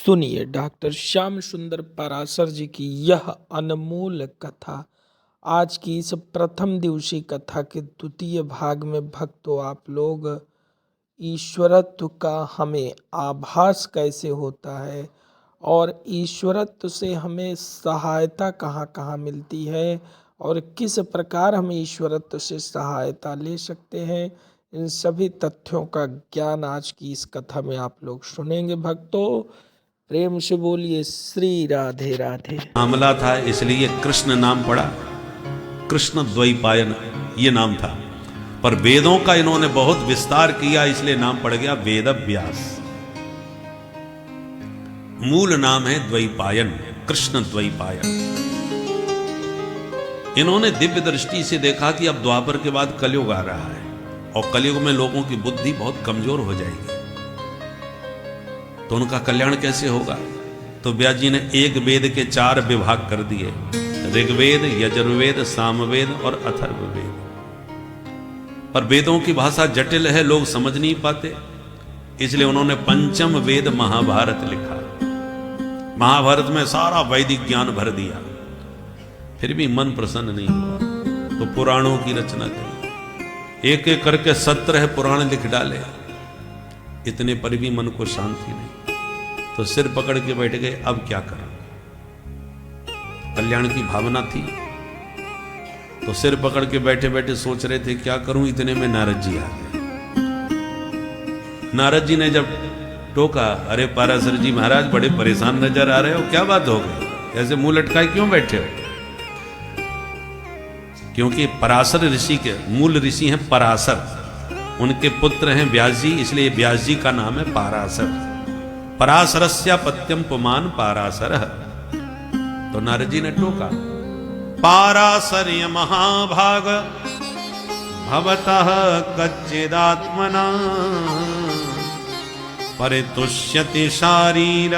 सुनिए डॉक्टर श्याम सुंदर पराशर जी की यह अनमोल कथा। आज की इस प्रथम दिवसीय कथा के द्वितीय भाग में भक्तों आप लोग ईश्वरत्व का हमें आभास कैसे होता है और ईश्वरत्व से हमें सहायता कहाँ कहाँ मिलती है और किस प्रकार हम ईश्वरत्व से सहायता ले सकते हैं, इन सभी तथ्यों का ज्ञान आज की इस कथा में आप लोग सुनेंगे। भक्तों प्रेम से बोलिए श्री राधे राधे। मामला था इसलिए कृष्ण नाम पड़ा, कृष्ण द्वैपायन ये नाम था। पर वेदों का इन्होंने बहुत विस्तार किया इसलिए नाम पड़ गया वेद व्यास। मूल नाम है द्वैपायन, कृष्ण द्वैपायन। इन्होंने दिव्य दृष्टि से देखा कि अब द्वापर के बाद कलयुग आ रहा है और कलयुग में लोगों की बुद्धि बहुत कमजोर हो जाएगी, तो उनका कल्याण कैसे होगा। तो व्यास जी ने एक वेद के 4 विभाग कर दिए, ऋग्वेद, यजुर्वेद, सामवेद और अथर्ववेद। पर वेदों की भाषा जटिल है, लोग समझ नहीं पाते, इसलिए उन्होंने पंचम वेद महाभारत लिखा। महाभारत में सारा वैदिक ज्ञान भर दिया, फिर भी मन प्रसन्न नहीं हुआ, तो पुराणों की रचना करी, एक एक करके 17 पुराण लिख डाले। इतने पर भी मन को शांति नहीं, तो सिर पकड़ के बैठ गए, अब क्या करें। कल्याण की भावना थी तो सिर पकड़ के बैठे बैठे सोच रहे थे क्या करूं। इतने में नारद जी आ गए। नारद जी ने जब टोका, अरे पराशर जी महाराज बड़े परेशान नजर आ रहे हो, क्या बात हो गई, ऐसे मुंह लटकाए क्यों बैठे हो। क्योंकि पराशर ऋषि के मूल ऋषि हैं पराशर, उनके पुत्र हैं व्यास जी, इसलिए व्यास जी का नाम है पाराशर। पराशरस्य पत्यम पुमान पाराशर। तो नारद जी ने टोका, पाराशर्य महाभाग भवतः कच्चिदात्मना परितुष्यति शारीर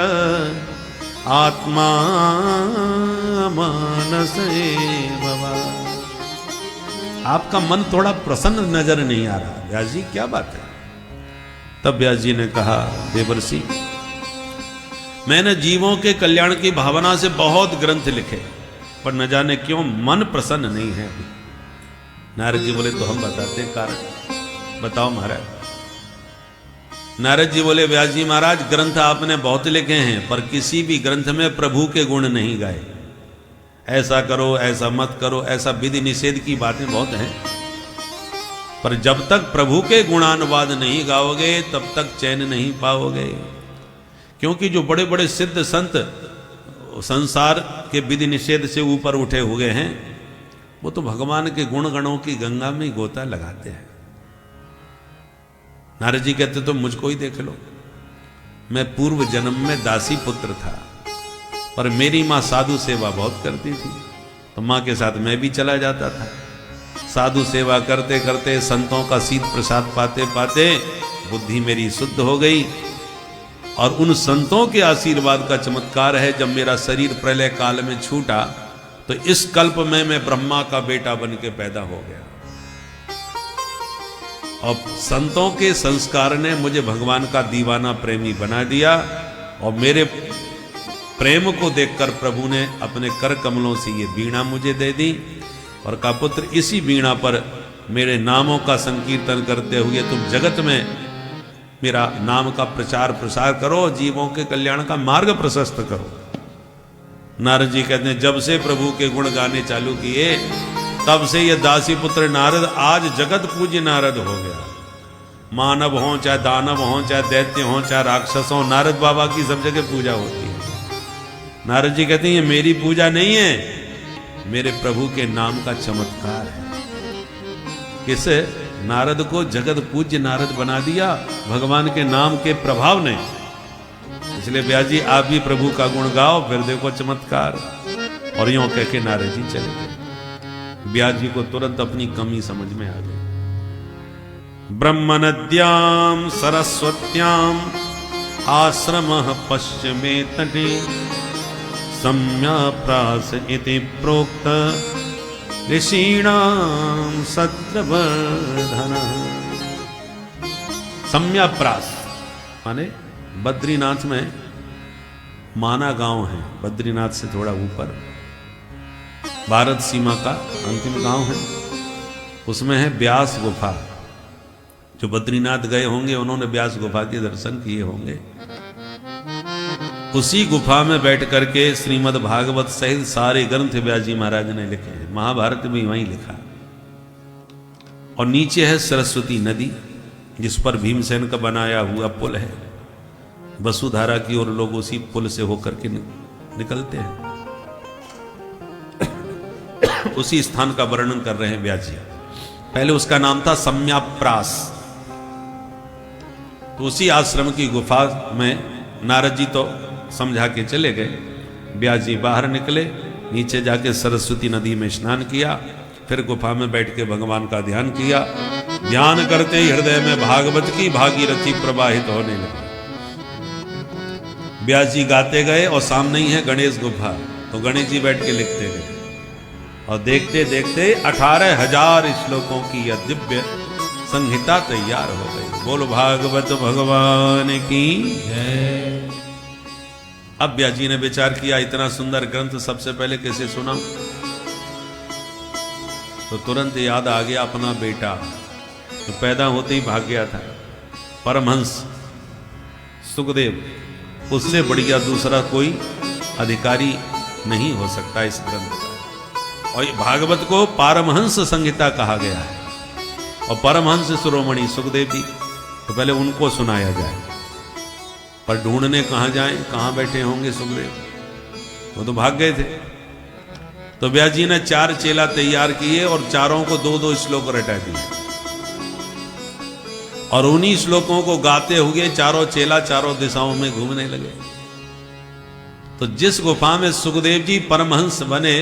आत्मा मानसे भवा। आपका मन थोड़ा प्रसन्न नजर नहीं आ रहा व्यास जी, क्या बात है। तब व्यास जी ने कहा, देवर्षि मैंने जीवों के कल्याण की भावना से बहुत ग्रंथ लिखे, पर न जाने क्यों मन प्रसन्न नहीं है। नारद जी बोले, तो हम बताते कारण, बताओ महाराज। नारद जी बोले, व्यास जी महाराज ग्रंथ आपने बहुत लिखे हैं, पर किसी भी ग्रंथ में प्रभु के गुण नहीं गाए। ऐसा करो, ऐसा मत करो, ऐसा विधि निषेध की बातें बहुत हैं, पर जब तक प्रभु के गुणानुवाद नहीं गाओगे तब तक चैन नहीं पाओगे। क्योंकि जो बड़े बड़े सिद्ध संत संसार के विधि निषेध से ऊपर उठे हुए हैं, वो तो भगवान के गुण गणों की गंगा में गोता लगाते हैं। नारद जी कहते तो मुझको ही देख लो, मैं पूर्व जन्म में दासी पुत्र था, पर मेरी माँ साधु सेवा बहुत करती थी, तो माँ के साथ मैं भी चला जाता था। साधु सेवा करते करते, संतों का शीत प्रसाद पाते पाते बुद्धि मेरी शुद्ध हो गई, और उन संतों के आशीर्वाद का चमत्कार है, जब मेरा शरीर प्रलय काल में छूटा तो इस कल्प में मैं ब्रह्मा का बेटा बन के पैदा हो गया। और संतों के संस्कार ने मुझे भगवान का दीवाना प्रेमी बना दिया, और मेरे प्रेम को देखकर प्रभु ने अपने कर कमलों से ये वीणा मुझे दे दी, और कहा, पुत्र इसी वीणा पर मेरे नामों का संकीर्तन करते हुए तुम जगत में मेरा नाम का प्रचार प्रसार करो, जीवों के कल्याण का मार्ग प्रशस्त करो। नारद जी कहते हैं, जब से प्रभु के गुण गाने चालू किए, तब से ये दासी पुत्र नारद आज जगत पूज्य नारद हो गया। मानव हो चाहे दानव हो, चाहे दैत्य हो चाहे राक्षस हो, नारद बाबा की सब जगह पूजा होती है। नारद जी कहते हैं, ये मेरी पूजा नहीं है, मेरे प्रभु के नाम का चमत्कार है। किसे? नारद को जगत पूज्य नारद बना दिया भगवान के नाम के प्रभाव ने। इसलिए व्यास जी आप भी प्रभु का गुण गाओ, फिर देखो चमत्कार। और यूं कह के नारद जी चले गए। व्यास जी को तुरंत अपनी कमी समझ में आ गई। ब्रह्म नद्याम सरस्वत्याम आश्रमः पश्चिमे तटे सम्याप्रास इति प्रोक्त ऋषीणाम सत्रवर्धन। सम्याप्रास माने बद्रीनाथ में माना गांव है, बद्रीनाथ से थोड़ा ऊपर, भारत सीमा का अंतिम गांव है। उसमें है व्यास गुफा। जो बद्रीनाथ गए होंगे उन्होंने व्यास गुफा के दर्शन किए होंगे। उसी गुफा में बैठ करके श्रीमद् भागवत सहित सारे ग्रंथ व्यास जी महाराज ने लिखे हैं। महाभारत भी वहीं लिखा। और नीचे है सरस्वती नदी, जिस पर भीमसेन का बनाया हुआ पुल है। वसुधारा की ओर लोग उसी पुल से होकर के निकलते हैं। उसी स्थान का वर्णन कर रहे हैं व्यास जी। पहले उसका नाम था सम्याप्रास। तो उसी आश्रम की गुफा में नारद जी तो समझा के चले गए। व्यास जी बाहर निकले, नीचे जाके सरस्वती नदी में स्नान किया, फिर गुफा में बैठ के भगवान का ध्यान किया। ध्यान करते ही हृदय में भागवत की भागीरथी प्रवाहित होने लगी। व्यास जी गाते गए और सामने ही है गणेश गुफा, तो गणेश जी बैठ के लिखते गए। और देखते देखते 18,000 श्लोकों की यह दिव्य संहिता तैयार हो गई। बोल भागवत भगवान की जय। अब व्यास जी ने विचार किया, इतना सुंदर ग्रंथ सबसे पहले कैसे सुनाऊं? तो तुरंत याद आ गया अपना बेटा, तो पैदा होते ही भाग गया था, परमहंस सुखदेव। उससे बढ़िया दूसरा कोई अधिकारी नहीं हो सकता इस ग्रंथ का। और भागवत को पारमहंस संहिता कहा गया है। और परमहंस शिरोमणि सुखदेव जी, तो पहले उनको सुनाया जाए। पर ढूंढने कहां जाएं, कहां बैठे होंगे सुखदेव? वो तो भाग गए थे। तो व्यास जी ने 4 चेला तैयार किए और चारों को 2-2 श्लोक रटा दिए। और उन्हीं श्लोकों को गाते हुए चारों चेला चारों दिशाओं में घूमने लगे। तो जिस गुफा में सुखदेव जी परमहंस बने,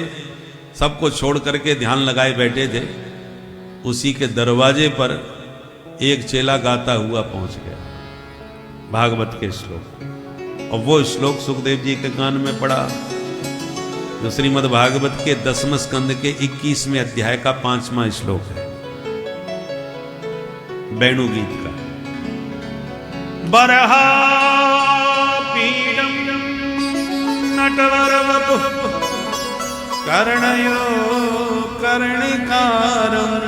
सबको छोड़ करके ध्यान लगाए बैठे थे, उसी के दरवाजे पर एक चेला गाता हुआ पहुंच गया भागवत के श्लोक। और वो श्लोक सुखदेव जी के कान में पड़ा, जो श्रीमद् भागवत के 10वें स्कंद के 21वें अध्याय का 5वां श्लोक है, वेणु गीत का। बरहा पीडम नटवर वपुः कर्णयो कर्णिकारम्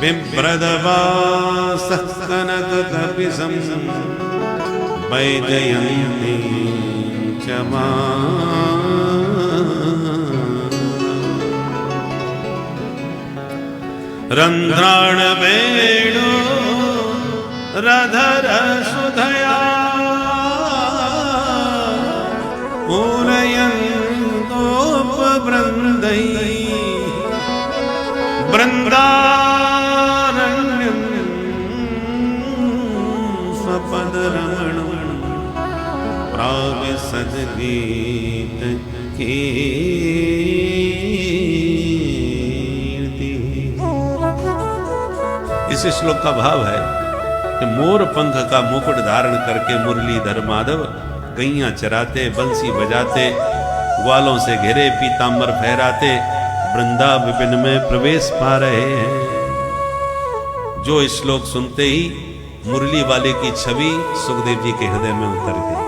बिभ्रदवासः कनककपिशं वैजयन्ती च रंध्राण वेणु रधर सुधया पूरयन्तोपवृन्दै वृन्दारण्यं स्वपदरमणं प्राविशद्गीत इस श्लोक का भाव है कि मोर पंख का मुकुट धारण करके मुरलीधर माधव गैया चराते, बंसी बजाते, ग्वालों से घिरे पीतांबर फहराते वृंदा विपिन में प्रवेश पा रहे हैं। जो श्लोक सुनते ही मुरली वाले की छवि सुखदेव जी के हृदय में उतर गई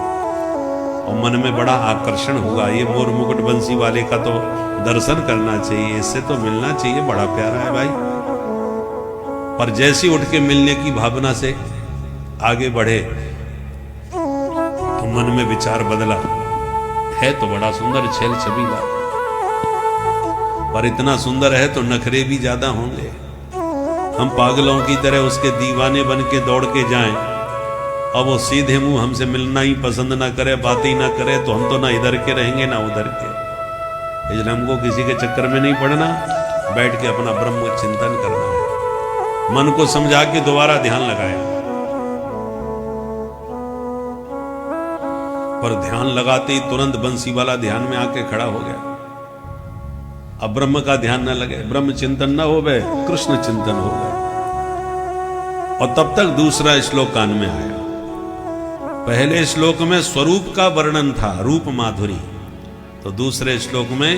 और मन में बड़ा आकर्षण हुआ। ये मोर मुकुट बंसी वाले का तो दर्शन करना चाहिए, इससे तो मिलना चाहिए, बड़ा प्यारा है भाई। पर जैसी उठ के मिलने की भावना से आगे बढ़े तो मन में विचार बदला, है तो बड़ा सुंदर छेल छबीला, पर इतना सुंदर है तो नखरे भी ज्यादा होंगे। हम पागलों की तरह उसके दीवाने बन के दौड़ के जाएं और वो सीधे मुंह हमसे मिलना ही पसंद ना करे, बात ही ना करे, तो हम तो ना इधर के रहेंगे ना उधर के। इसलिए हमको किसी के चक्कर में नहीं पड़ना, बैठ के अपना ब्रह्म चिंतन करना है। मन को समझा के दोबारा ध्यान लगाए। पर ध्यान लगाते ही तुरंत बंसी वाला ध्यान में आके खड़ा हो गया। अब ब्रह्म का ध्यान न लगे, ब्रह्म चिंतन न हो गए, कृष्ण चिंतन हो गए। और तब तक दूसरा श्लोक कान में आया। पहले श्लोक में स्वरूप का वर्णन था, रूप माधुरी, तो दूसरे श्लोक में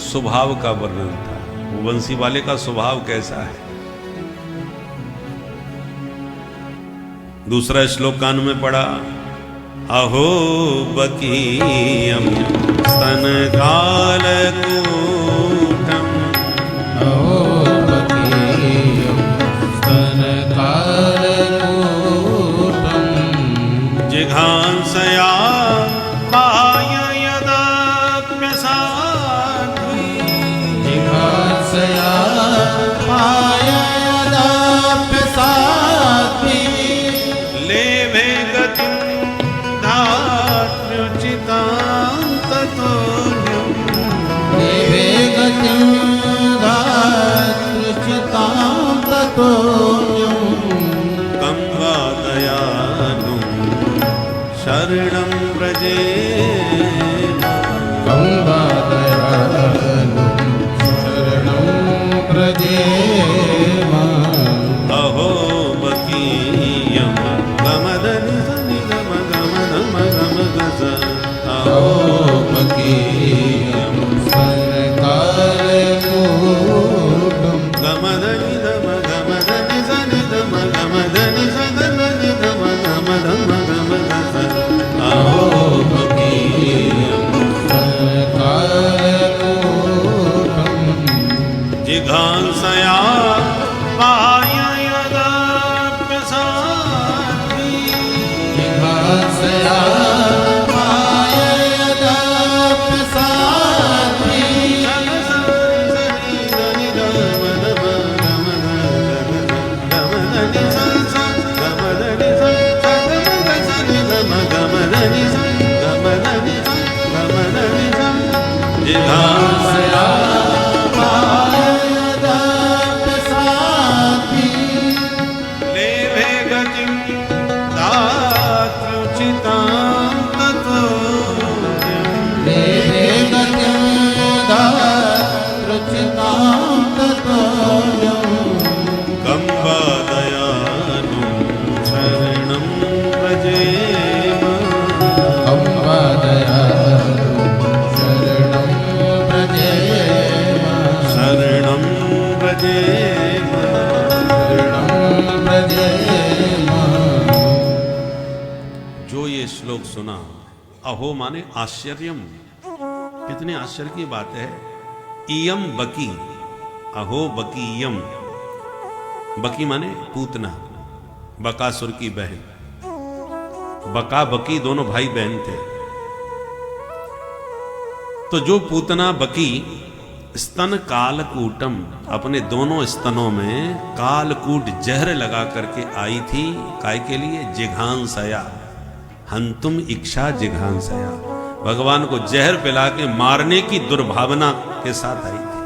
स्वभाव का वर्णन था। वो बंसी वाले का स्वभाव कैसा है। दूसरा श्लोक कान में पड़ा, अहो बकीयम स्तन कालकूटम, अहो बकीयम स्तन कालकूटम, जिघांसया पाय यदाप्यसाध्वी, जिघांसया पाय यदाप्यसाध्वी, लेभे गतिं धात्र्युचितां ततोऽन्यम्, देवे गतिं धात्र्युचितां ततोऽन्यम्, कं वा दयालुं शरणं व्रजेम, कं वा दयालुं शरणं व्रजेम, अहो बकीयं गमदनि सनि गम गम गम गस, अहो बकीयं स्तनकालकूटं, गमदनि दम गमदनि सनि दम गमदनि सदनि दम गम दम गम गस, अहो बकीयं स्तनकालकूटं, जिघांसया पाय यदाप्यसाध्वी, जिघांसया पाय यदाप्यसाध्वी, जिघांसया पाय यदाप्यसाध्वी, लेभे गतिं दातृचितां ततोऽन्यम्, देवे गतिं धात्र्युचितां ततोऽन्यम्, कं वा दयालुं शरणं व्रजेम, कं वा दयालुं शरणं व्रजेम, शरणं व्रजेम। शरणं व्रजेम। जो ये श्लोक सुना, अहो माने आश्चर्यम, कितने आश्चर्य की बात है। इयम बकी, अहो बकीयम, बकी माने पूतना, बकासुर की बहन। बका बकी दोनों भाई बहन थे। तो जो पूतना बकी स्तन कालकूटम, अपने दोनों स्तनों में कालकूट जहर लगा करके आई थी। काय के लिए? जिघांसया, हंतुम इच्छा जिघांसया, भगवान को जहर पिला के मारने की दुर्भावना के साथ आई थी।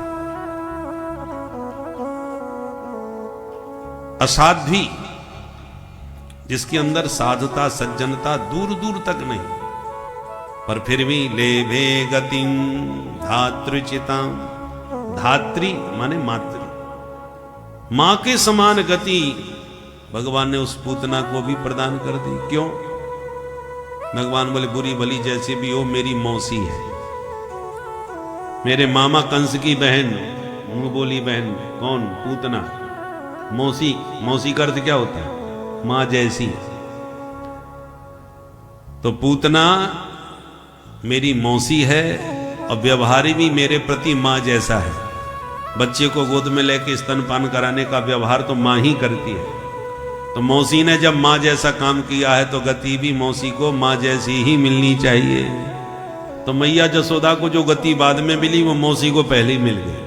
असाध्वी, जिसके अंदर साधुता सज्जनता दूर दूर तक नहीं, पर फिर भी लेभे गतिं धातृचितां, धात्री माने मातृ, मां के समान गति भगवान ने उस पूतना को भी प्रदान कर दी। क्यों? भगवान बोले बुरी भली जैसी भी हो मेरी मौसी है, मेरे मामा कंस की बहन, मुंह बोली बहन। कौन? पूतना। मौसी, मौसी का अर्थ क्या होता है? मां जैसी। तो पूतना मेरी मौसी है और व्यवहार भी मेरे प्रति मां जैसा है। बच्चे को गोद में लेके स्तनपान कराने का व्यवहार तो मां ही करती है। तो मौसी ने जब मां जैसा काम किया है तो गति भी मौसी को मां जैसी ही मिलनी चाहिए। तो मैया जसोदा को जो गति बाद में मिली वो मौसी को पहले ही मिल गई।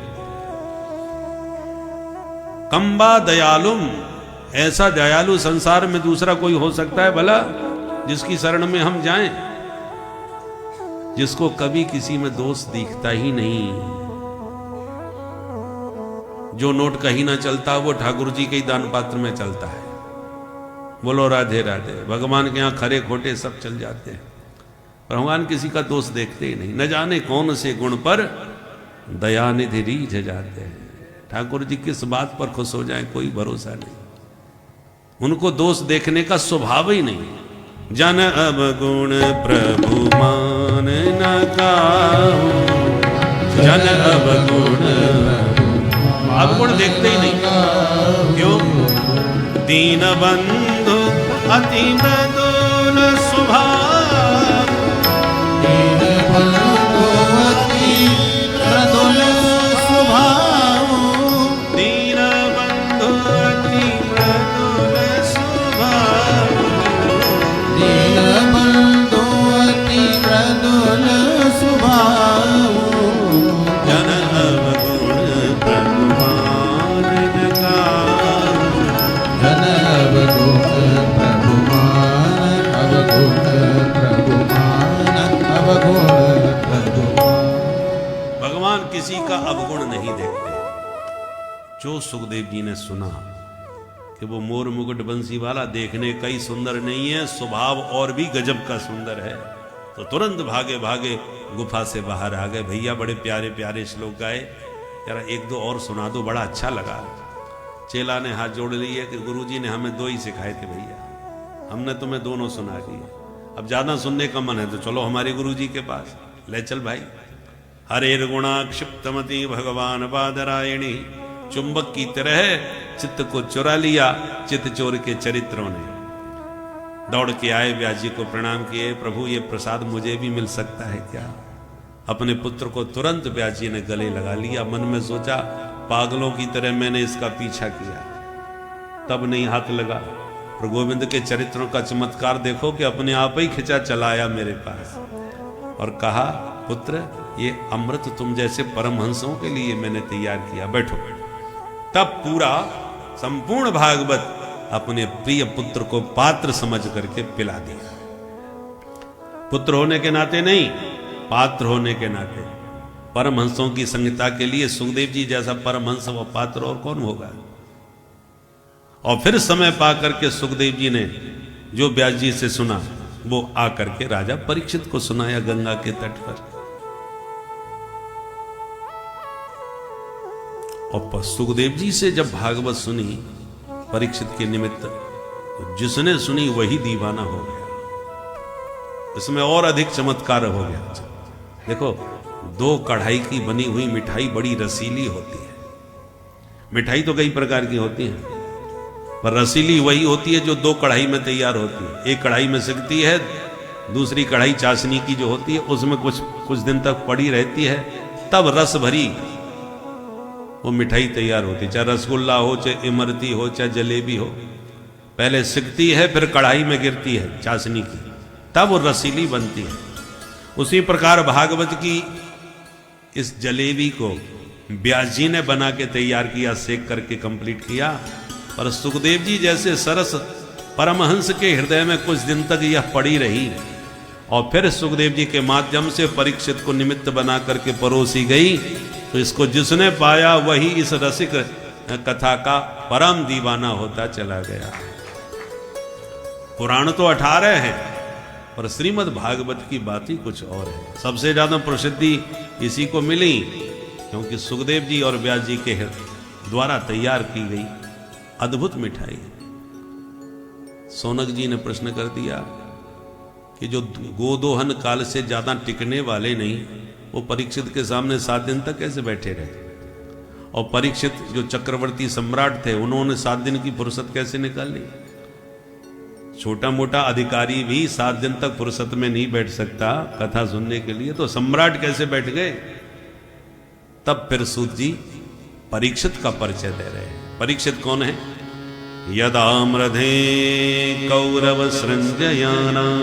कंबा दयालुम, ऐसा दयालु संसार में दूसरा कोई हो सकता है भला, जिसकी शरण में हम जाएं, जिसको कभी किसी में दोष दिखता ही नहीं। जो नोट कहीं ना चलता वो ठाकुर जी के ही दान पात्र में चलता है। बोलो राधे राधे। भगवान के यहाँ खरे खोटे सब चल जाते हैं, पर भगवान किसी का दोष देखते ही नहीं। न जाने कौन से गुण पर दयानिधि रीझ जाते हैं। ठाकुर जी किस बात पर खुश हो जाए कोई भरोसा नहीं। उनको दोष देखने का स्वभाव ही नहीं। जन अब गुण प्रभु मान न काहू, जन अब गुण, अब गुण देखते ही नहीं। क्यों? दीन बंधु अति मृदुल स्वभाव दीनबंधु अति मृदुल स्वभाव दीनबंधु अति मृदुल स्वभाव दीनबंधु अति मृदुल स्वभाव जन अवगुण प्रभुमान जन अवगुण प्रभुमान अवगुण प्रभुमान अवगुण प्रभुमान। भगवान किसी का अवगुण नहीं देखते। जो सुखदेव जी ने सुना कि वो मोर मुकुट बंसी वाला देखने का ही सुंदर नहीं है, स्वभाव और भी गजब का सुंदर है, तो तुरंत भागे भागे गुफा से बाहर आ गए। भैया बड़े प्यारे प्यारे श्लोक गाए, यार एक दो और सुना दो, बड़ा अच्छा लगा। चेला ने हाथ जोड़ लिए कि गुरुजी ने हमें दो ही सिखाए थे भैया, हमने तुम्हें दोनों सुना दिए, अब ज्यादा सुनने का मन है तो चलो हमारे गुरुजी के पास, ले चल भाई। हरे गुणा क्षिप्तमति भगवान बादरायणी, चुंबक की तरह चित्त को चुरा लिया चित्त चोर के चरित्रों ने। दौड़ के आए, व्यास जी को प्रणाम किए, प्रभु ये प्रसाद मुझे भी मिल सकता है क्या? अपने पुत्र को तुरंत व्यास जी ने गले लगा लिया। मन में सोचा पागलों की तरह मैंने इसका पीछा किया, तब नहीं हाथ लगा। और गोविंद के चरित्रों का चमत्कार देखो कि अपने आप ही खिंचा चला आया मेरे पास और कहा, पुत्र ये अमृत तुम जैसे परमहंसों के लिए मैंने तैयार किया, बैठो। तब पूरा संपूर्ण भागवत अपने प्रिय पुत्र को पात्र समझ करके पिला दिया। पुत्र होने के नाते नहीं, पात्र होने के नाते। परमहंसों की संहिता के लिए सुखदेव जी जैसा परमहंस व पात्र और कौन होगा। और फिर समय पा करके सुखदेव जी ने जो व्यास जी से सुना वो आकर के राजा परीक्षित को सुनाया गंगा के तट पर। और सुखदेव जी से जब भागवत सुनी परीक्षित के निमित्त, तो जिसने सुनी वही दीवाना हो गया। इसमें और अधिक चमत्कार हो गया। देखो, दो कढ़ाई की बनी हुई मिठाई बड़ी रसीली होती है। मिठाई तो कई प्रकार की होती है, पर रसीली वही होती है जो दो कढ़ाई में तैयार होती है। एक कढ़ाई में सिकती है, दूसरी कढ़ाई चाशनी की जो होती है उसमें कुछ दिन तक पड़ी रहती है, तब रस भरी वो मिठाई तैयार होती है। चाहे रसगुल्ला हो, चाहे इमरती हो, चाहे जलेबी हो, पहले सिकती है फिर कढ़ाई में गिरती है चाशनी की, तब वो रसीली बनती है। उसी प्रकार भागवत की इस जलेबी को व्यास जी ने बना के तैयार किया, सेक करके कंप्लीट किया। पर सुखदेव जी जैसे सरस परमहंस के हृदय में कुछ दिन तक यह पड़ी रही और फिर सुखदेव जी के माध्यम से परीक्षित को निमित्त बना करके परोसी गई। तो इसको जिसने पाया वही इस रसिक कथा का परम दीवाना होता चला गया। पुराण तो 18 हैं, पर श्रीमद् भागवत की बात ही कुछ और है। सबसे ज्यादा प्रसिद्धि इसी को मिली क्योंकि सुखदेव जी और व्यास जी के द्वारा तैयार की गई अद्भुत मिठाई। सोनक जी ने प्रश्न कर दिया कि जो गोदोहन काल से ज्यादा टिकने वाले नहीं, वो परीक्षित के सामने 7 दिन तक कैसे बैठे रहे? और परीक्षित जो चक्रवर्ती सम्राट थे, उन्होंने 7 दिन की फुर्सत कैसे निकाल ली? छोटा मोटा अधिकारी भी 7 दिन तक फुर्सत में नहीं बैठ सकता कथा सुनने के लिए, तो सम्राट कैसे बैठ गए? तब फिर सूत जी परीक्षित का परिचय दे रहे हैं। परीक्षित कौन है? यदाम्रधे कौरव सृंजयानां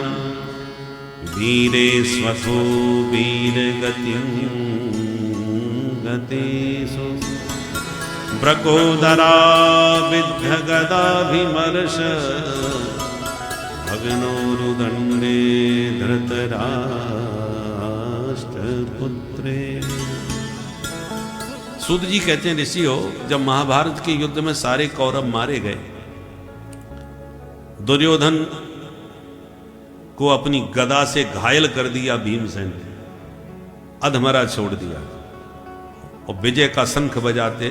वीरे स्वथो वीर गतेषु ब्रकोदरा विद्ध गदाभिमर्श भगनोरुदंडे धृतराष्ट्रपुत्रे। सूत जी कहते हैं, ऋषि हो, जब महाभारत के युद्ध में सारे कौरव मारे गए, दुर्योधन को अपनी गदा से घायल कर दिया भीमसेन ने, अधमरा छोड़ दिया और विजय का शंख बजाते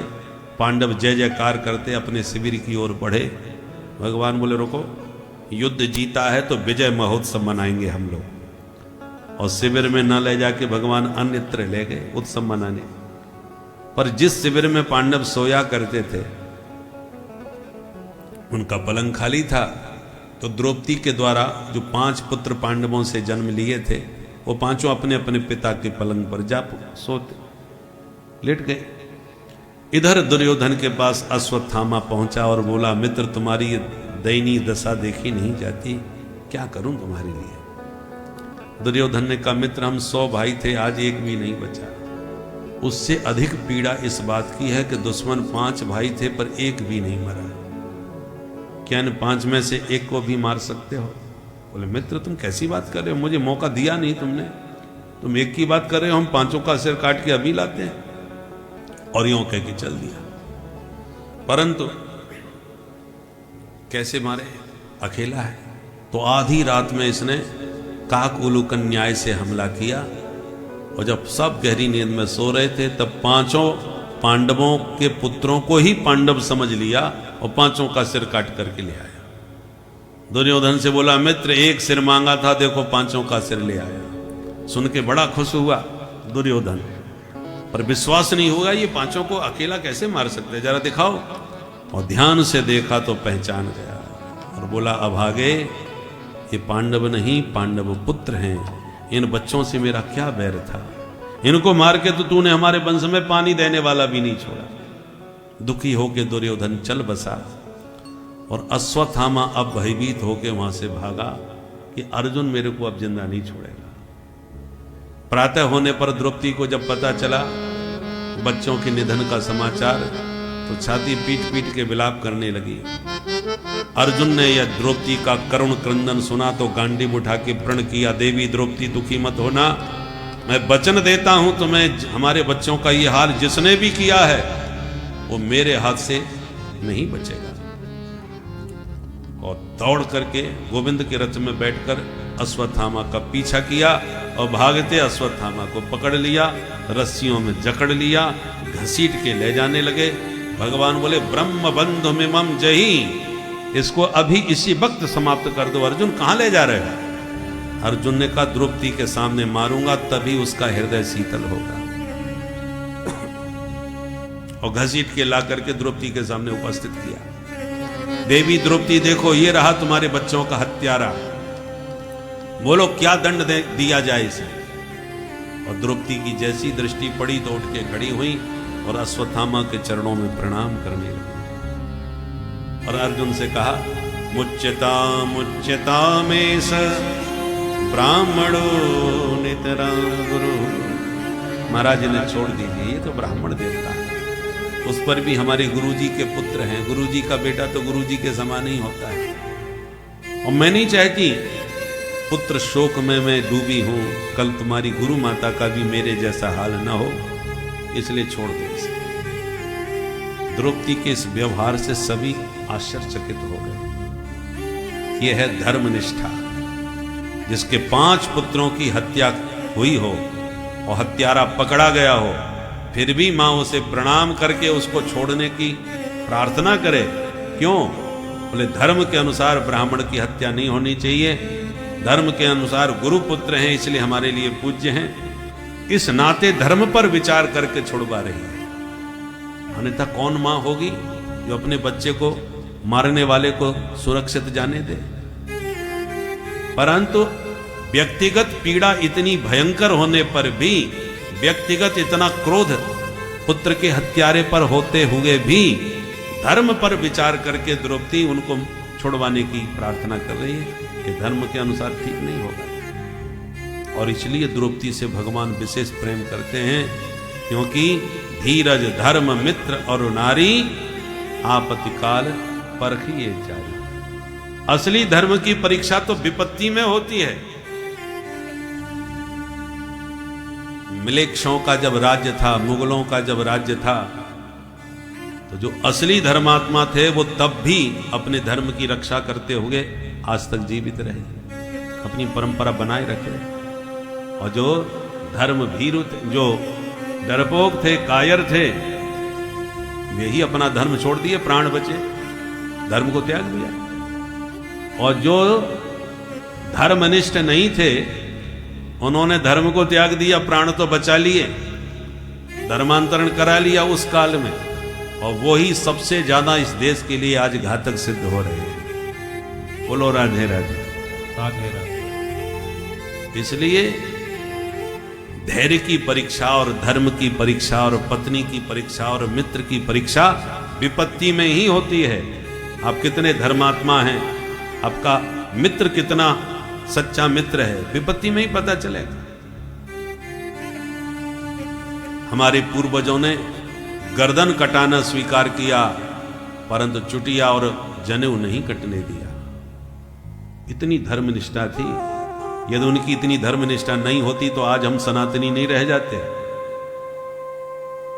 पांडव जय जयकार करते अपने शिविर की ओर बढ़े। भगवान बोले रुको, युद्ध जीता है तो विजय महोत्सव मनाएंगे हम लोग। और शिविर में न ले जाके भगवान अन्यत्र ले गए उत्सव मनाने। पर जिस शिविर में पांडव सोया करते थे उनका पलंग खाली था, तो द्रौपदी के द्वारा जो 5 पुत्र पांडवों से जन्म लिए थे, वो पांचों अपने अपने पिता के पलंग पर जा सोते, लेट गए। इधर दुर्योधन के पास अश्वत्थामा पहुंचा और बोला, मित्र तुम्हारी ये दयनीय दशा देखी नहीं जाती, क्या करूं तुम्हारे लिए। दुर्योधन ने कहा, मित्र हम 100 भाई थे, आज एक भी नहीं बचा। उससे अधिक पीड़ा इस बात की है कि दुश्मन 5 भाई थे पर एक भी नहीं मरा। क्या इन 5 में से एक को भी मार सकते हो? बोले, मित्र तुम कैसी बात कर रहे हो, मुझे मौका दिया नहीं तुमने, तुम एक की बात कर रहे हो, हम 5 का सिर काट के अभी लाते हैं। और यूं कह के चल दिया। परंतु कैसे मारे, अकेला है। तो आधी रात में इसने काकउलूकन न्याय से हमला किया, और जब सब गहरी नींद में सो रहे थे तब 5 पांडवों के पुत्रों को ही पांडव समझ लिया और 5 का सिर काट करके ले आया। दुर्योधन से बोला, मित्र एक सिर मांगा था, देखो 5 का सिर ले आया। सुन के बड़ा खुश हुआ दुर्योधन, पर विश्वास नहीं होगा ये 5 को अकेला कैसे मार सकते, जरा दिखाओ। और ध्यान से देखा तो पहचान गया और बोला, अभागे ये पांडव नहीं, पांडव पुत्र हैं, इन बच्चों से मेरा क्या बैर था, इनको मार के तो तूने हमारे वंश में पानी देने वाला भी नहीं छोड़ा। दुखी होके दुर्योधन चल बसा, और अश्वत्थामा अब भयभीत होके वहां से भागा कि अर्जुन मेरे को अब जिंदा नहीं छोड़ेगा। प्रातः होने पर द्रौपदी को जब पता चला बच्चों के निधन का समाचार, तो छाती पीट पीट के विलाप करने लगी। अर्जुन ने यह द्रौपदी का करुण क्रंदन सुना तो गांडीव उठा के प्रण किया, देवी द्रौपदी दुखी मत होना, मैं वचन देता हूं तुम्हें, हमारे बच्चों का यह हाल जिसने भी किया है वो मेरे हाथ से नहीं बचेगा। और दौड़ करके गोविंद के रथ में बैठकर अश्वत्थामा का पीछा किया और भागते अश्वत्थामा को पकड़ लिया, रस्सियों में जकड़ लिया, घसीट के ले जाने लगे। भगवान बोले, ब्रह्म बंधु मिमम जही, इसको अभी इसी वक्त समाप्त कर दो। अर्जुन कहां ले जा रहे हो? अर्जुन ने कहा, द्रौपदी के सामने मारूंगा तभी उसका हृदय शीतल होगा। और घसीट के ला करके द्रौपदी के सामने उपस्थित किया। देवी द्रौपदी देखो, ये रहा तुम्हारे बच्चों का हत्यारा, बोलो क्या दंड दिया जाए इसे। और द्रौपदी की जैसी दृष्टि पड़ी तो उठ के खड़ी हुई और अश्वत्थामा के चरणों में प्रणाम करने लगी। और अर्जुन से कहा, मुच्यता मुच्यता में स ब्राह्मणो नितरा गुरु। महाराज ने छोड़ दीजिए, ये तो ब्राह्मण देवता है, उस पर भी हमारे गुरुजी के पुत्र हैं, गुरुजी का बेटा तो गुरुजी के समान ही होता है। और मैं नहीं चाहती पुत्र शोक में मैं डूबी हूं, कल तुम्हारी गुरु माता का भी मेरे जैसा हाल न हो, इसलिए छोड़ दो इसे। द्रौपदी के इस व्यवहार से सभी आश्चर्यचकित हो गए। यह है धर्मनिष्ठा। जिसके 5 पुत्रों की हत्या हुई हो और हत्यारा पकड़ा गया हो, फिर भी मां उसे प्रणाम करके उसको छोड़ने की प्रार्थना करे। क्यों? बोले, धर्म के अनुसार ब्राह्मण की हत्या नहीं होनी चाहिए, धर्म के अनुसार गुरु पुत्र हैं इसलिए हमारे लिए पूज्य हैं, इस नाते धर्म पर विचार करके छुड़वा रही है। अन्यथा कौन मां होगी जो अपने बच्चे को मारने वाले को सुरक्षित जाने दे। परंतु व्यक्तिगत पीड़ा इतनी भयंकर होने पर भी, व्यक्तिगत इतना क्रोध पुत्र के हत्यारे पर होते हुए भी धर्म पर विचार करके द्रौपदी उनको छुड़वाने की प्रार्थना कर रही है कि धर्म के अनुसार ठीक नहीं होगा। और इसलिए द्रौपदी से भगवान विशेष प्रेम करते हैं, क्योंकि धीरज धर्म मित्र और नारी आपत्ति काल परखिए जारी। असली धर्म की परीक्षा तो विपत्ति में होती है। मिलेक्षों का जब राज्य था, मुगलों का जब राज्य था, तो जो असली धर्मात्मा थे वो तब भी अपने धर्म की रक्षा करते हुए आज तक जीवित रहे, अपनी परंपरा बनाए रखे। और जो धर्म भीरु थे, जो डरपोक थे, कायर थे, वे ही अपना धर्म छोड़ दिए, प्राण बचे, धर्म को त्याग दिया। और जो धर्मनिष्ठ नहीं थे, उन्होंने धर्म को त्याग दिया, प्राण तो बचा लिए, धर्मांतरण करा लिया उस काल में, और वो ही सबसे ज्यादा इस देश के लिए आज घातक सिद्ध हो रहे हैं। बोलो राधे राधे। राधे राधे। इसलिए धैर्य की परीक्षा और धर्म की परीक्षा और पत्नी की परीक्षा और मित्र की परीक्षा विपत्ति में ही होती है। आप कितने धर्मात्मा हैं, आपका मित्र कितना सच्चा मित्र है, विपत्ति में ही पता चलेगा। हमारे पूर्वजों ने गर्दन कटाना स्वीकार किया, परंतु चुटिया और जनेऊ नहीं कटने दिया। इतनी धर्मनिष्ठा थी। यदि उनकी इतनी धर्मनिष्ठा नहीं होती तो आज हम सनातनी नहीं रह जाते।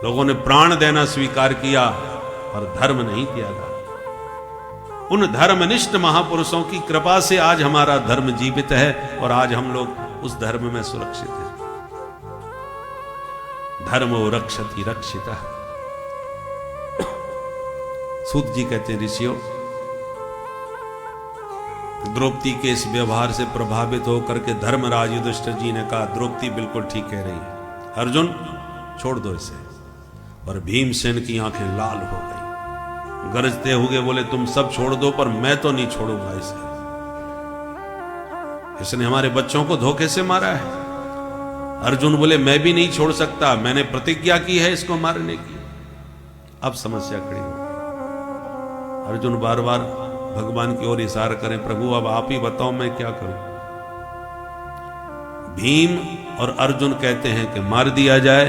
लोगों ने प्राण देना स्वीकार किया और धर्म नहीं त्यागा। उन धर्मनिष्ठ महापुरुषों की कृपा से आज हमारा धर्म जीवित है और आज हम लोग उस धर्म में सुरक्षित हैं। धर्मो रक्षति रक्षिता। सूत जी कहते हैं, ऋषियों, द्रौपदी के इस व्यवहार से प्रभावित होकर के धर्मराज युधिष्ठिर जी ने कहा, द्रौपदी बिल्कुल ठीक कह रही है, अर्जुन छोड़ दो इसे। और भीमसेन की आंखें लाल हो गई, गरजते हुए बोले, तुम सब छोड़ दो पर मैं तो नहीं छोड़ूंगा इसे। इसने हमारे बच्चों को धोखे से मारा है। अर्जुन बोले, मैं भी नहीं छोड़ सकता, मैंने प्रतिज्ञा की है इसको मारने की। अब समस्या खड़ी हो गई। अर्जुन बार बार भगवान की ओर इशारा करें, प्रभु अब आप ही बताओ मैं क्या करूं। भीम और अर्जुन कहते हैं कि मार दिया जाए,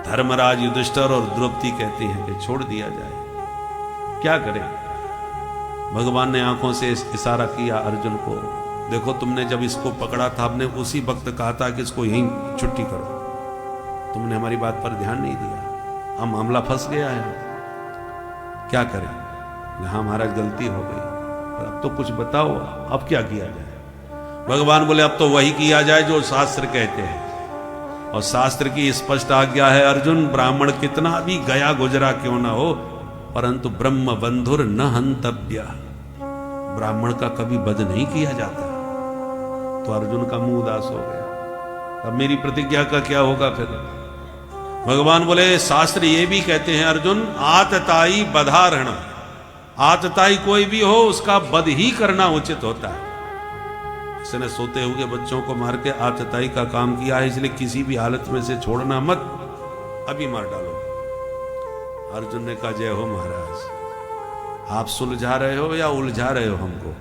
धर्मराज युधिष्ठिर और द्रौपदी कहती हैं कि छोड़ दिया जाए। क्या करें? भगवान ने आंखों से इशारा किया अर्जुन को, देखो तुमने जब इसको पकड़ा था, आपने उसी वक्त कहा था कि इसको यहीं छुट्टी करो, तुमने हमारी बात पर ध्यान नहीं दिया, अब मामला फंस गया है, क्या करें? हाँ महाराज गलती हो गई, पर अब तो कुछ बताओ, अब क्या किया जाए? भगवान बोले, अब तो वही किया जाए जो शास्त्र कहते हैं। और शास्त्र की स्पष्ट आज्ञा है, अर्जुन, ब्राह्मण कितना भी गया गुजरा क्यों ना हो, परंतु ब्रह्म बंधुर न हंतव्य। ब्राह्मण का कभी वध नहीं किया जाता। तो अर्जुन का मुंह उदास हो गया। अब मेरी प्रतिज्ञा का क्या होगा फिर? भगवान बोले, शास्त्र ये भी कहते हैं अर्जुन, आतताई बधारण। आतताई कोई भी हो उसका वध ही करना उचित होता है। इसने सोते हुए बच्चों को मार के आतताई का काम किया है, इसलिए किसी भी हालत में से छोड़ना मत, अभी मार डालो। अर्जुन ने कहा, जय हो महाराज, आप सुलझा रहे हो या उलझा रहे हो हमको?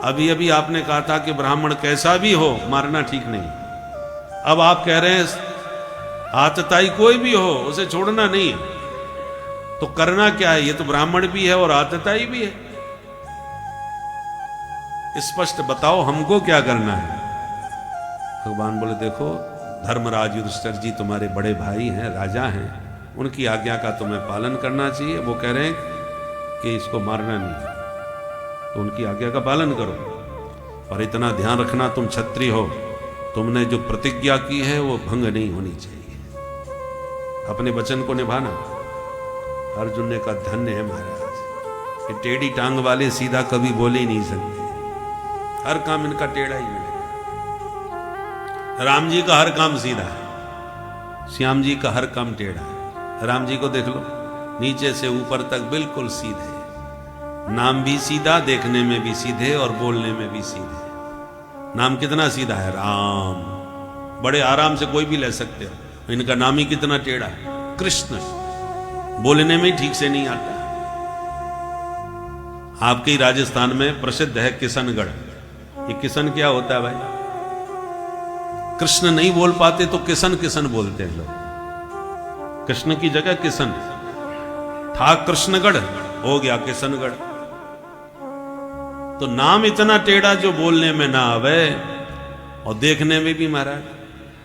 अभी अभी आपने कहा था कि ब्राह्मण कैसा भी हो मारना ठीक नहीं, अब आप कह रहे हैं आतताई कोई भी हो उसे छोड़ना नहीं है, तो करना क्या है? ये तो ब्राह्मण भी है और आतताई भी है, स्पष्ट बताओ हमको क्या करना है। भगवान बोले, देखो धर्मराज युधिष्ठिर जी तुम्हारे बड़े भाई हैं, राजा हैं, उनकी आज्ञा का तुम्हें पालन करना चाहिए। वो कह रहे हैं कि इसको मारना नहीं, तो उनकी आज्ञा का पालन करो। और इतना ध्यान रखना, तुम क्षत्रिय हो, तुमने जो प्रतिज्ञा की है वो भंग नहीं होनी चाहिए, अपने वचन को निभाना। अर्जुन ने कहा, धन्य है महाराज, ये टेढ़ी टांग वाले सीधा कभी बोले ही नहीं सकते, हर काम इनका टेढ़ा ही मिलेगा। राम जी का हर काम सीधा है, श्याम जी का हर काम टेढ़ा है। राम जी को देख लो, नीचे से ऊपर तक बिल्कुल सीधे, नाम भी सीधा, देखने में भी सीधे और बोलने में भी सीधे। नाम कितना सीधा है, राम, बड़े आराम से कोई भी ले सकते हो। इनका नाम ही कितना टेढ़ा है, कृष्ण, बोलने में ठीक से नहीं आता। आपके ही राजस्थान में प्रसिद्ध है किशनगढ़। ये किशन क्या होता है भाई? कृष्ण नहीं बोल पाते तो किशन किशन बोलते हैं लोग। कृष्ण की जगह किशन था, कृष्णगढ़ हो गया किशनगढ़। तो नाम इतना टेढ़ा जो बोलने में ना आवे और देखने में भी। महाराज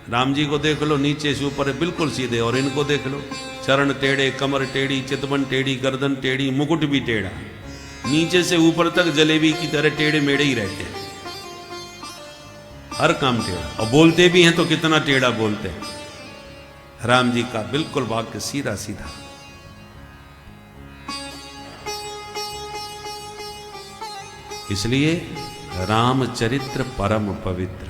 राम जी को देख लो, नीचे से ऊपर बिल्कुल सीधे, और इनको देख लो, चरण टेढ़े, कमर टेढ़ी, चितवन टेढ़ी, गर्दन टेढ़ी, मुकुट भी टेढ़ा, नीचे से ऊपर तक जलेबी की तरह टेढ़े मेढ़े ही रहते हैं, हर काम टेढ़ा। और बोलते भी हैं तो कितना टेढ़ा बोलते हैं। राम जी का बिल्कुल वाक्य सीधा सीधा। इसलिए रामचरित्र परम पवित्र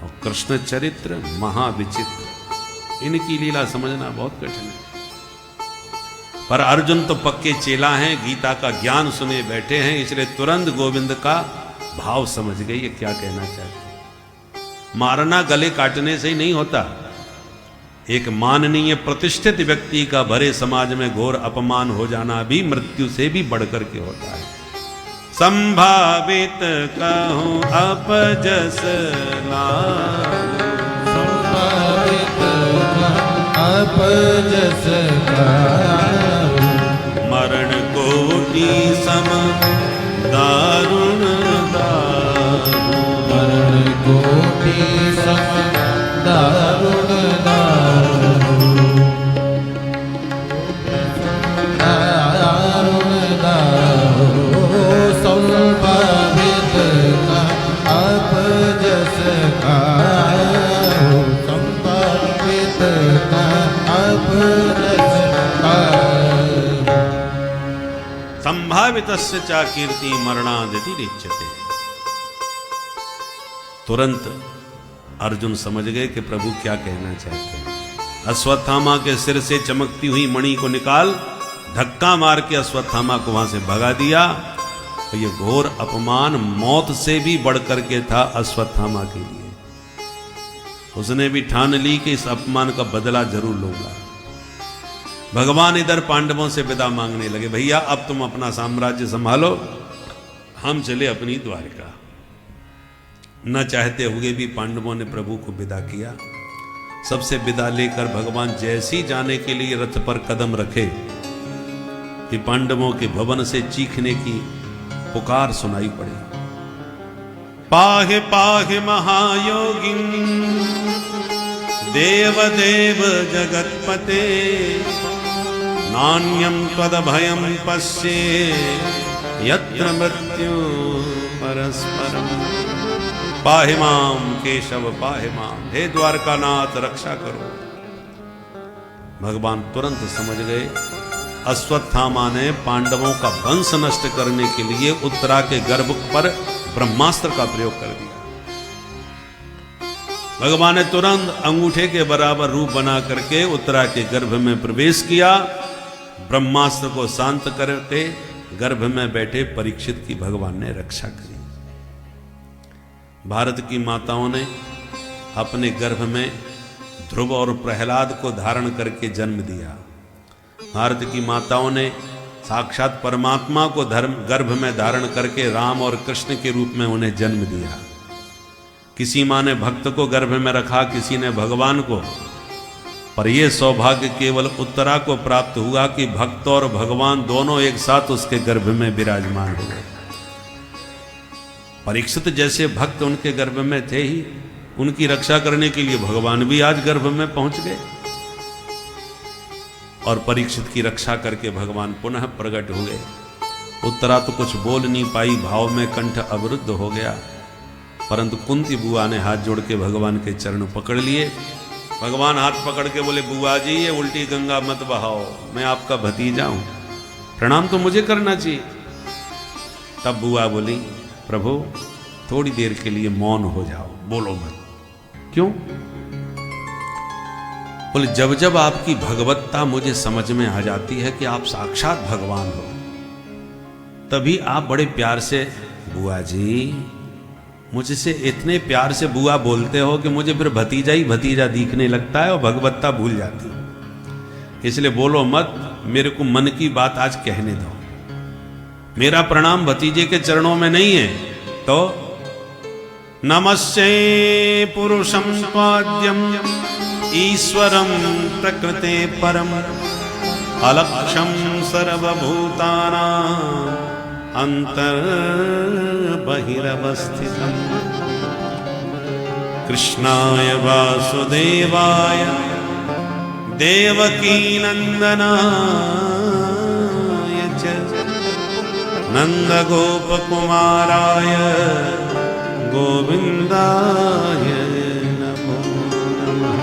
और कृष्ण चरित्र महाविचित्र। इनकी लीला समझना बहुत कठिन है। पर अर्जुन तो पक्के चेला हैं, गीता का ज्ञान सुने बैठे हैं, इसलिए तुरंत गोविंद का भाव समझ गए ये क्या कहना चाहते हैं। मारना गले काटने से ही नहीं होता, एक माननीय प्रतिष्ठित व्यक्ति का भरे समाज में घोर अपमान हो जाना भी मृत्यु से भी बढ़कर के होता है। संभावित कहूं अपजस लाग, संभावित अपजस लाग, मरण कोटि सम दारुण दाग, मरण कोटि सम दारुण दाग, दारुण दाग, संभावित अपजस लाग, संभावित अपजस लाग। संभावितस्य चा कीर्ति मरणादिति रिच्यते। तुरंत अर्जुन समझ गए कि प्रभु क्या कहना चाहते हैं। अश्वत्थामा के सिर से चमकती हुई मणि को निकाल धक्का मार के अश्वत्थामा को वहां से भगा दिया। तो ये घोर अपमान मौत से भी बढ़कर के था अश्वत्थामा के लिए। उसने भी ठान ली कि इस अपमान का बदला जरूर लूंगा। भगवान इधर पांडवों से विदा मांगने लगे, भैया अब तुम अपना साम्राज्य संभालो, हम चले अपनी द्वारिका। न चाहते हुए भी पांडवों ने प्रभु को विदा किया। सबसे विदा लेकर भगवान जैसी जाने के लिए रथ पर कदम रखे कि पांडवों के भवन से चीखने की पुकार सुनाई पड़ी। पाहे पाहे महायोगिन देव देव जगतपते, नान्यम त्वदभयम पश्ये यत्र मृत्यु परस्परम। पाहि माम केशव पाहि माम, हे द्वारकानाथ रक्षा करो। भगवान तुरंत समझ गए अश्वत्थामा ने पांडवों का वंश नष्ट करने के लिए उत्तरा के गर्भ पर ब्रह्मास्त्र का प्रयोग कर दिया। भगवान ने तुरंत अंगूठे के बराबर रूप बना करके उत्तरा के गर्भ में प्रवेश किया। ब्रह्मास्त्र को शांत करके गर्भ में बैठे परीक्षित की भगवान ने रक्षा करी। भारत की माताओं ने अपने गर्भ में ध्रुव और प्रहलाद को धारण करके जन्म दिया। भारत की माताओं ने साक्षात परमात्मा को गर्भ में धारण करके राम और कृष्ण के रूप में उन्हें जन्म दिया। किसी माँ ने भक्त को गर्भ में रखा, किसी ने भगवान को, पर यह सौभाग्य केवल उत्तरा को प्राप्त हुआ कि भक्त और भगवान दोनों एक साथ उसके गर्भ में विराजमान हुए। परीक्षित जैसे भक्त उनके गर्भ में थे ही, उनकी रक्षा करने के लिए भगवान भी आज गर्भ में पहुंच गए और परीक्षित की रक्षा करके भगवान पुनः प्रकट हुए। उत्तरा तो कुछ बोल नहीं पाई, भाव में कंठ अवरुद्ध हो गया, परंतु कुंती बुआ ने हाथ जोड़ के भगवान के चरण पकड़ लिए। भगवान हाथ पकड़ के बोले, बुआ जी ये उल्टी गंगा मत बहाओ, मैं आपका भतीजा हूं, प्रणाम तो मुझे करना चाहिए। तब बुआ बोली, प्रभु थोड़ी देर के लिए मौन हो जाओ, बोलो मत। क्यों? बोले, जब जब आपकी भगवत्ता मुझे समझ में आ जाती है कि आप साक्षात भगवान हो, तभी आप बड़े प्यार से बुआ जी, मुझसे इतने प्यार से बुआ बोलते हो कि मुझे फिर भतीजा ही भतीजा दिखने लगता है और भगवत्ता भूल जाती है। इसलिए बोलो मत, मेरे को मन की बात आज कहने दो। मेरा प्रणाम भतीजे के चरणों में नहीं है। तो नमस्ते पुरुषं पाद्यम ईश्वरं प्रकृते परम, अलक्षं सर्वभूतानां अंतर बहिरवस्थितम्, कृष्णाय वासुदेवाय देवकी नंदनाय च नंदगोपकुमाराय गोविंदाय नमो नमः।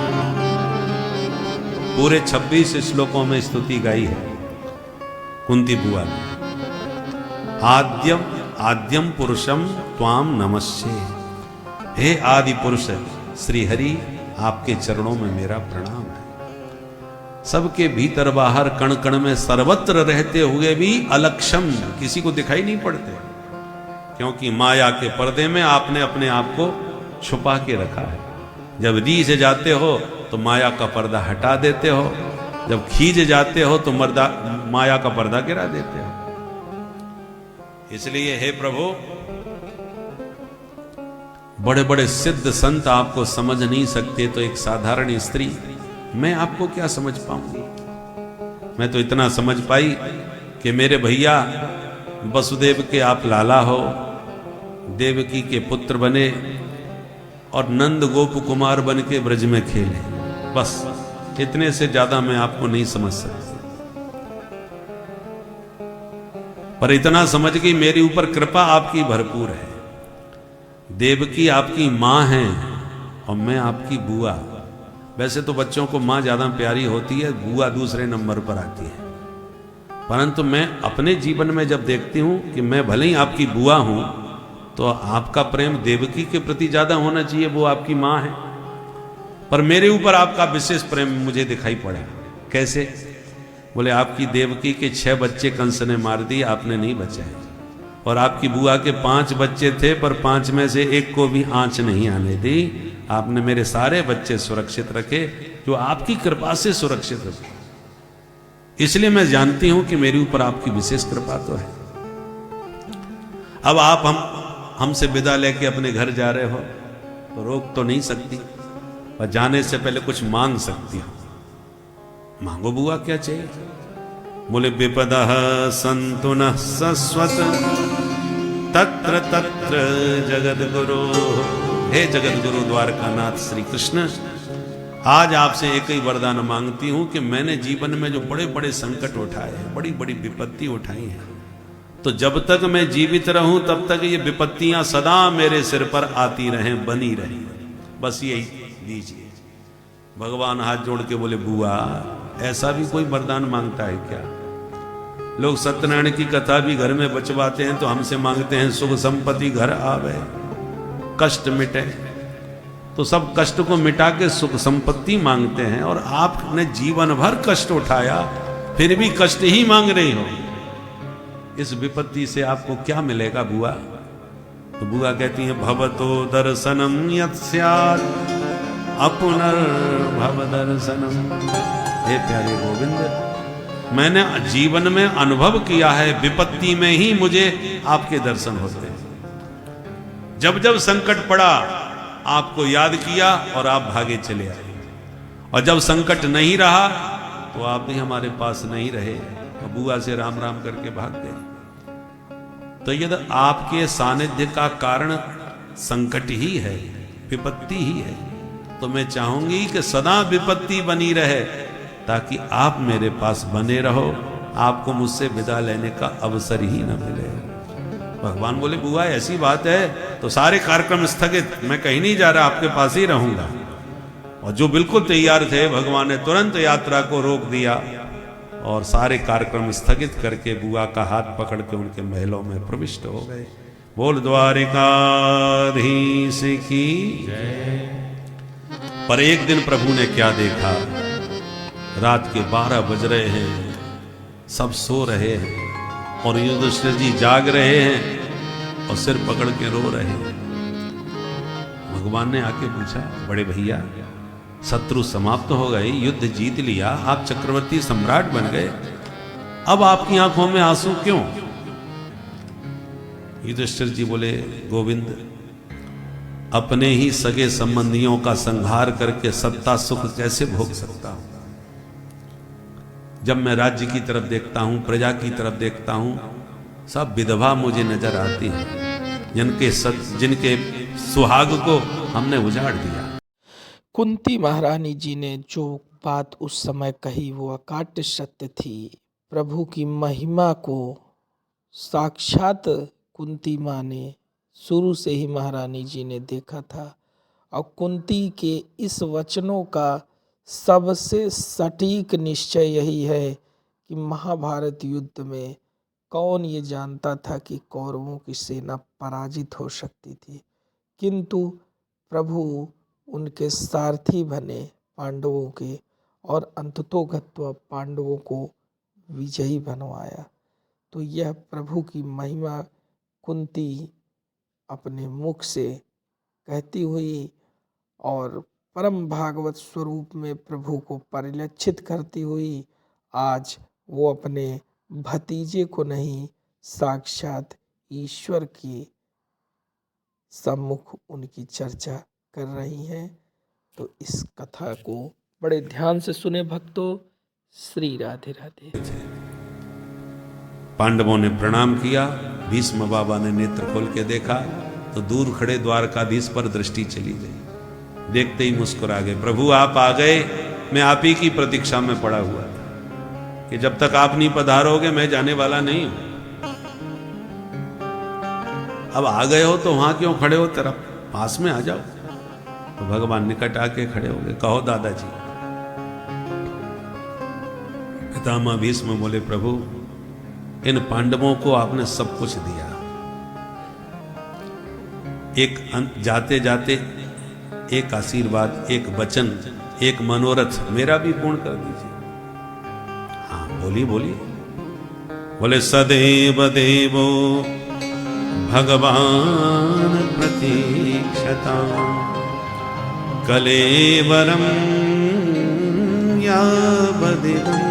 पूरे 26 श्लोकों में स्तुति गाई है कुंती बुआ ने। आद्यम आद्यम पुरुषम त्वाम नमस्ये, हे आदि पुरुष श्री हरि, आपके चरणों में मेरा प्रणाम है। सबके भीतर बाहर कण कण में सर्वत्र रहते हुए भी अलक्षम, किसी को दिखाई नहीं पड़ते, क्योंकि माया के पर्दे में आपने अपने आप को छुपा के रखा है। जब रीझ जाते हो तो माया का पर्दा हटा देते हो, जब खींच जाते हो तो माया का पर्दा गिरा देते हो। इसलिए हे प्रभु, बड़े बड़े सिद्ध संत आपको समझ नहीं सकते, तो एक साधारण स्त्री मैं आपको क्या समझ पाऊंगी। मैं तो इतना समझ पाई कि मेरे भैया वसुदेव के आप लाला हो, देवकी के पुत्र बने और नंद गोप कुमार बन के ब्रज में खेले, बस इतने से ज्यादा मैं आपको नहीं समझ सकता। पर इतना समझ गई मेरे ऊपर कृपा आपकी भरपूर है। देवकी आपकी मां है और मैं आपकी बुआ। वैसे तो बच्चों को मां ज्यादा प्यारी होती है, बुआ दूसरे नंबर पर आती है, परंतु मैं अपने जीवन में जब देखती हूं कि मैं भले ही आपकी बुआ हूं, तो आपका प्रेम देवकी के प्रति ज्यादा होना चाहिए, वो आपकी मां है। पर मेरे ऊपर आपका विशेष प्रेम मुझे दिखाई पड़ा। कैसे? बोले आपकी देवकी के 6 बच्चे कंस ने मार दिए, आपने नहीं बचाए, और आपकी बुआ के 5 बच्चे थे, पर 5 में से एक को भी आंच नहीं आने दी। आपने मेरे सारे बच्चे सुरक्षित रखे, जो आपकी कृपा से सुरक्षित रखे। इसलिए मैं जानती हूं कि मेरे ऊपर आपकी विशेष कृपा तो है। अब आप हमसे विदा लेके अपने घर जा रहे हो, तो रोक तो नहीं सकती, और जाने से पहले कुछ मांग सकती हो। मांगो बुआ, क्या चाहिए? बोले विपदः सन्तु नः सस्वत तत्र तत्र जगद्गुरु। हे जगद्गुरु द्वारकानाथ श्री कृष्ण, आज आपसे एक ही वरदान मांगती हूं कि मैंने जीवन में जो बड़े बड़े संकट उठाए हैं, बड़ी बड़ी विपत्ति उठाई है, तो जब तक मैं जीवित रहूं तब तक ये विपत्तियां सदा मेरे सिर पर आती रहें, बनी रहें, बस यही दीजिए। भगवान हाथ जोड़ के बोले बुआ, ऐसा भी कोई वरदान मांगता है क्या? लोग सत्यनारायण की कथा भी घर में बचवाते हैं तो हमसे मांगते हैं सुख संपत्ति घर आवे, कष्ट मिटे। तो सब कष्ट को मिटा के सुख संपत्ति मांगते हैं, और आपने जीवन भर कष्ट उठाया, फिर भी कष्ट ही मांग रही हो। इस विपत्ति से आपको क्या मिलेगा बुआ? तो बुआ कहती है भवतो दर्शनम यत् स्यात् अपुनर्भव दर्शनम। हे प्यारे गोविंद, मैंने जीवन में अनुभव किया है, विपत्ति में ही मुझे आपके दर्शन होते हैं। जब जब संकट पड़ा आपको याद किया और आप भागे चले आए, और जब संकट नहीं रहा तो आप भी हमारे पास नहीं रहे, तो बुआ से राम राम करके भाग गए। तो यदि आपके सानिध्य का कारण संकट ही है, विपत्ति ही है, तो मैं चाहूंगी कि सदा विपत्ति बनी रहे, ताकि आप मेरे पास बने रहो, आपको मुझसे विदा लेने का अवसर ही न मिले। भगवान बोले बुआ ऐसी बात है तो सारे कार्यक्रम स्थगित, मैं कहीं नहीं जा रहा, आपके पास ही रहूंगा। और जो बिल्कुल तैयार थे, भगवान ने तुरंत यात्रा को रोक दिया और सारे कार्यक्रम स्थगित करके बुआ का हाथ पकड़ के उनके महलों में प्रविष्ट हो गए। बोल द्वारिकाधीश की जय। पर एक दिन प्रभु ने क्या देखा? रात के 12 बज रहे हैं, सब सो रहे हैं, और युधिष्ठिर जी जाग रहे हैं और सिर पकड़ के रो रहे हैं। भगवान ने आके पूछा, बड़े भैया शत्रु समाप्त हो गए, युद्ध जीत लिया, आप चक्रवर्ती सम्राट बन गए, अब आपकी आंखों में आंसू क्यों? युधिष्ठिर जी बोले गोविंद, अपने ही सगे संबंधियों का संहार करके सत्ता सुख कैसे भोग सकता हूं? जब मैं राज्य की तरफ देखता हूं, प्रजा की तरफ देखता हूं, सब विधवा मुझे नजर आती हैं, जिनके सुहाग को हमने उजाड़ दिया। कुंती महारानी जी ने जो बात उस समय कही वो अकाट्य सत्य थी। प्रभु की महिमा को साक्षात कुंती माँ ने शुरू से ही महारानी जी ने देखा था, और कुंती के इस वचनों का सबसे सटीक निश्चय यही है कि महाभारत युद्ध में कौन ये जानता था कि कौरवों की सेना पराजित हो सकती थी, किंतु प्रभु उनके सारथी बने पांडवों के, और अंततोगत्वा पांडवों को विजयी बनवाया। तो यह प्रभु की महिमा कुंती अपने मुख से कहती हुई और परम भागवत स्वरूप में प्रभु को परिलक्षित करती हुई आज वो अपने भतीजे को नहीं, साक्षात ईश्वर की सम्मुख उनकी चर्चा कर रही हैं। तो इस कथा को बड़े ध्यान से सुने भक्तों। श्री राधे राधे। पांडवों ने प्रणाम किया। भीष्म बाबा ने नेत्र खोल के देखा तो दूर खड़े द्वारकाधीश पर दृष्टि चली गई। देखते ही मुस्कुरा गए। प्रभु आप आ गए, मैं आप ही की प्रतीक्षा में पड़ा हुआ था कि जब तक आप नहीं पधारोगे मैं जाने वाला नहीं हूं। अब आ गए हो तो वहां क्यों खड़े हो, तेरा पास में आ जाओ। तो भगवान निकट आके खड़े हो गए। कहो दादाजी। पितामह भीष्म बोले प्रभु इन पांडवों को आपने सब कुछ दिया, एक जाते जाते एक आशीर्वाद, एक वचन, एक मनोरथ मेरा भी पूर्ण कर दीजिए। हाँ बोलिए बोलिए। बोले सदैव देवो भगवान प्रतीक्षता कलेवरम यावदिदं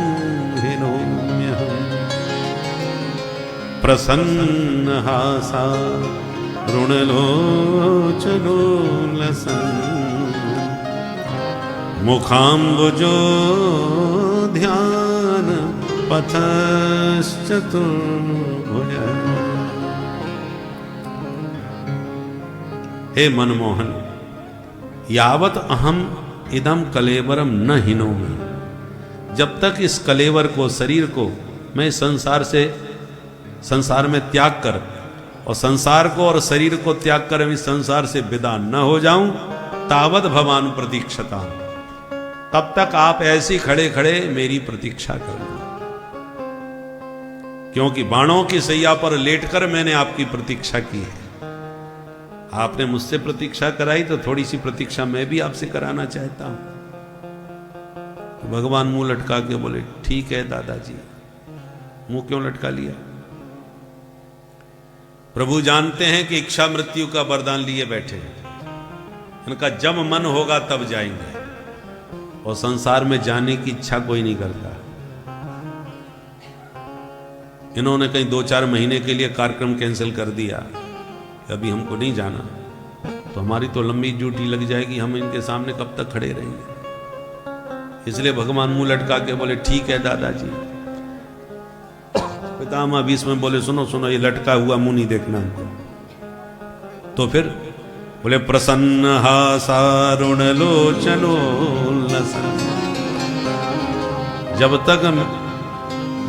हिनोम्यहम् प्रसन्न हासा ऋणलोचनो लसन् मुखाम्बुजो ध्यान पथश्चतुर्भुज। हे मनमोहन, यावत अहम इदम कलेवरम न हिनोमि, जब तक इस कलेवर को, शरीर को मैं संसार में त्याग कर और संसार को और शरीर को त्याग कर मैं संसार से विदा न हो जाऊं, तावत भवान प्रतीक्षता, तब तक आप ऐसी खड़े खड़े मेरी प्रतीक्षा करना। क्योंकि बाणों की सैया पर लेटकर मैंने आपकी प्रतीक्षा की है। आपने मुझसे प्रतीक्षा कराई तो थोड़ी सी प्रतीक्षा मैं भी आपसे कराना चाहता हूं। तो भगवान मुंह लटका के बोले ठीक है दादाजी। मुंह क्यों लटका लिया? प्रभु जानते हैं कि इच्छा मृत्यु का वरदान लिए बैठे हैं। इनका जब मन होगा तब जाएंगे और संसार में जाने की इच्छा कोई नहीं करता। इन्होंने कहीं 2-4 महीने के लिए कार्यक्रम कैंसिल कर दिया, अभी हमको नहीं जाना, तो हमारी तो लंबी ड्यूटी लग जाएगी, हम इनके सामने कब तक खड़े रहेंगे। इसलिए भगवान मुंह लटका के बोले ठीक है दादाजी। पितामह भीष्म बोले सुनो सुनो, ये लटका हुआ मुंह नहीं देखना हमको। तो फिर बोले प्रसन्न हासारुण लोचनो लसन, जब तक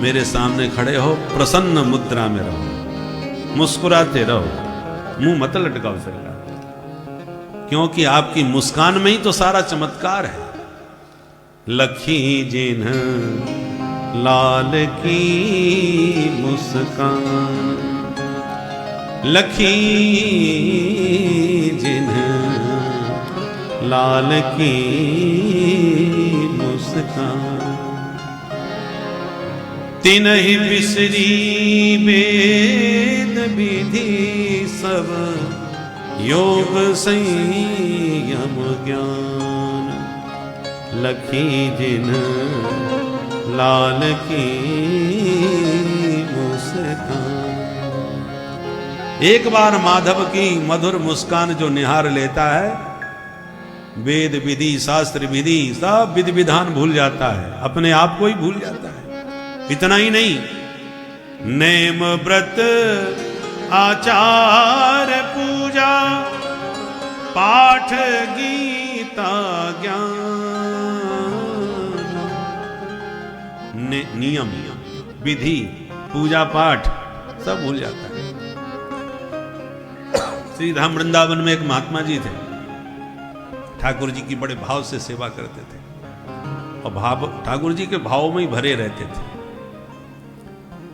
मेरे सामने खड़े हो प्रसन्न मुद्रा में रहो, मुस्कुराते रहो, मुंह मत लटकाओ सरकार, क्योंकि आपकी मुस्कान में ही तो सारा चमत्कार है। लखी जिन्ह लाल की मुस्कान, लखी जिन्ह लाल की मुस्कान, तिन्हि बिसरी वेद विधि सब योग संयम ज्ञान, लखी जिन्ह लाल की मुस्कान। एक बार माधव की मधुर मुस्कान जो निहार लेता है, वेद विधि शास्त्र विधि सब विधि विधान भूल जाता है, अपने आप को ही भूल जाता है। इतना ही नहीं, नेम व्रत आचार पूजा पाठ गीता ज्ञान, नियम विधि पूजा पाठ सब भूल जाता है। श्री धाम वृंदावन में एक महात्मा जी थे, ठाकुर जी की बड़े भाव से सेवा करते थे और भाव ठाकुर जी के भाव में ही भरे रहते थे।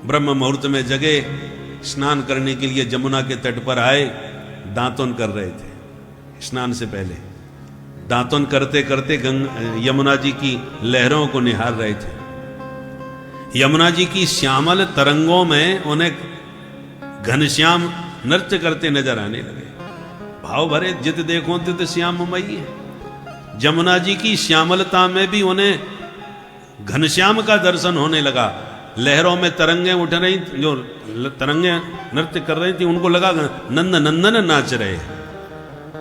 ब्रह्म मुहूर्त में जगे, स्नान करने के लिए जमुना के तट पर आए, दांतन कर रहे थे स्नान से पहले। दांतन करते करते यमुना जी की लहरों को निहार रहे थे। यमुना जी की श्यामल तरंगों में उन्हें घनश्याम नृत्य करते नजर आने लगे। भाव भरे जित देखो तित श्याममयी है। यमुना जी की श्यामलता में भी उन्हें घनश्याम का दर्शन होने लगा। लहरों में तरंगें उठ रही, जो तरंगें नृत्य कर रही थी, उनको लगा नंद नंदन नाच रहे हैं।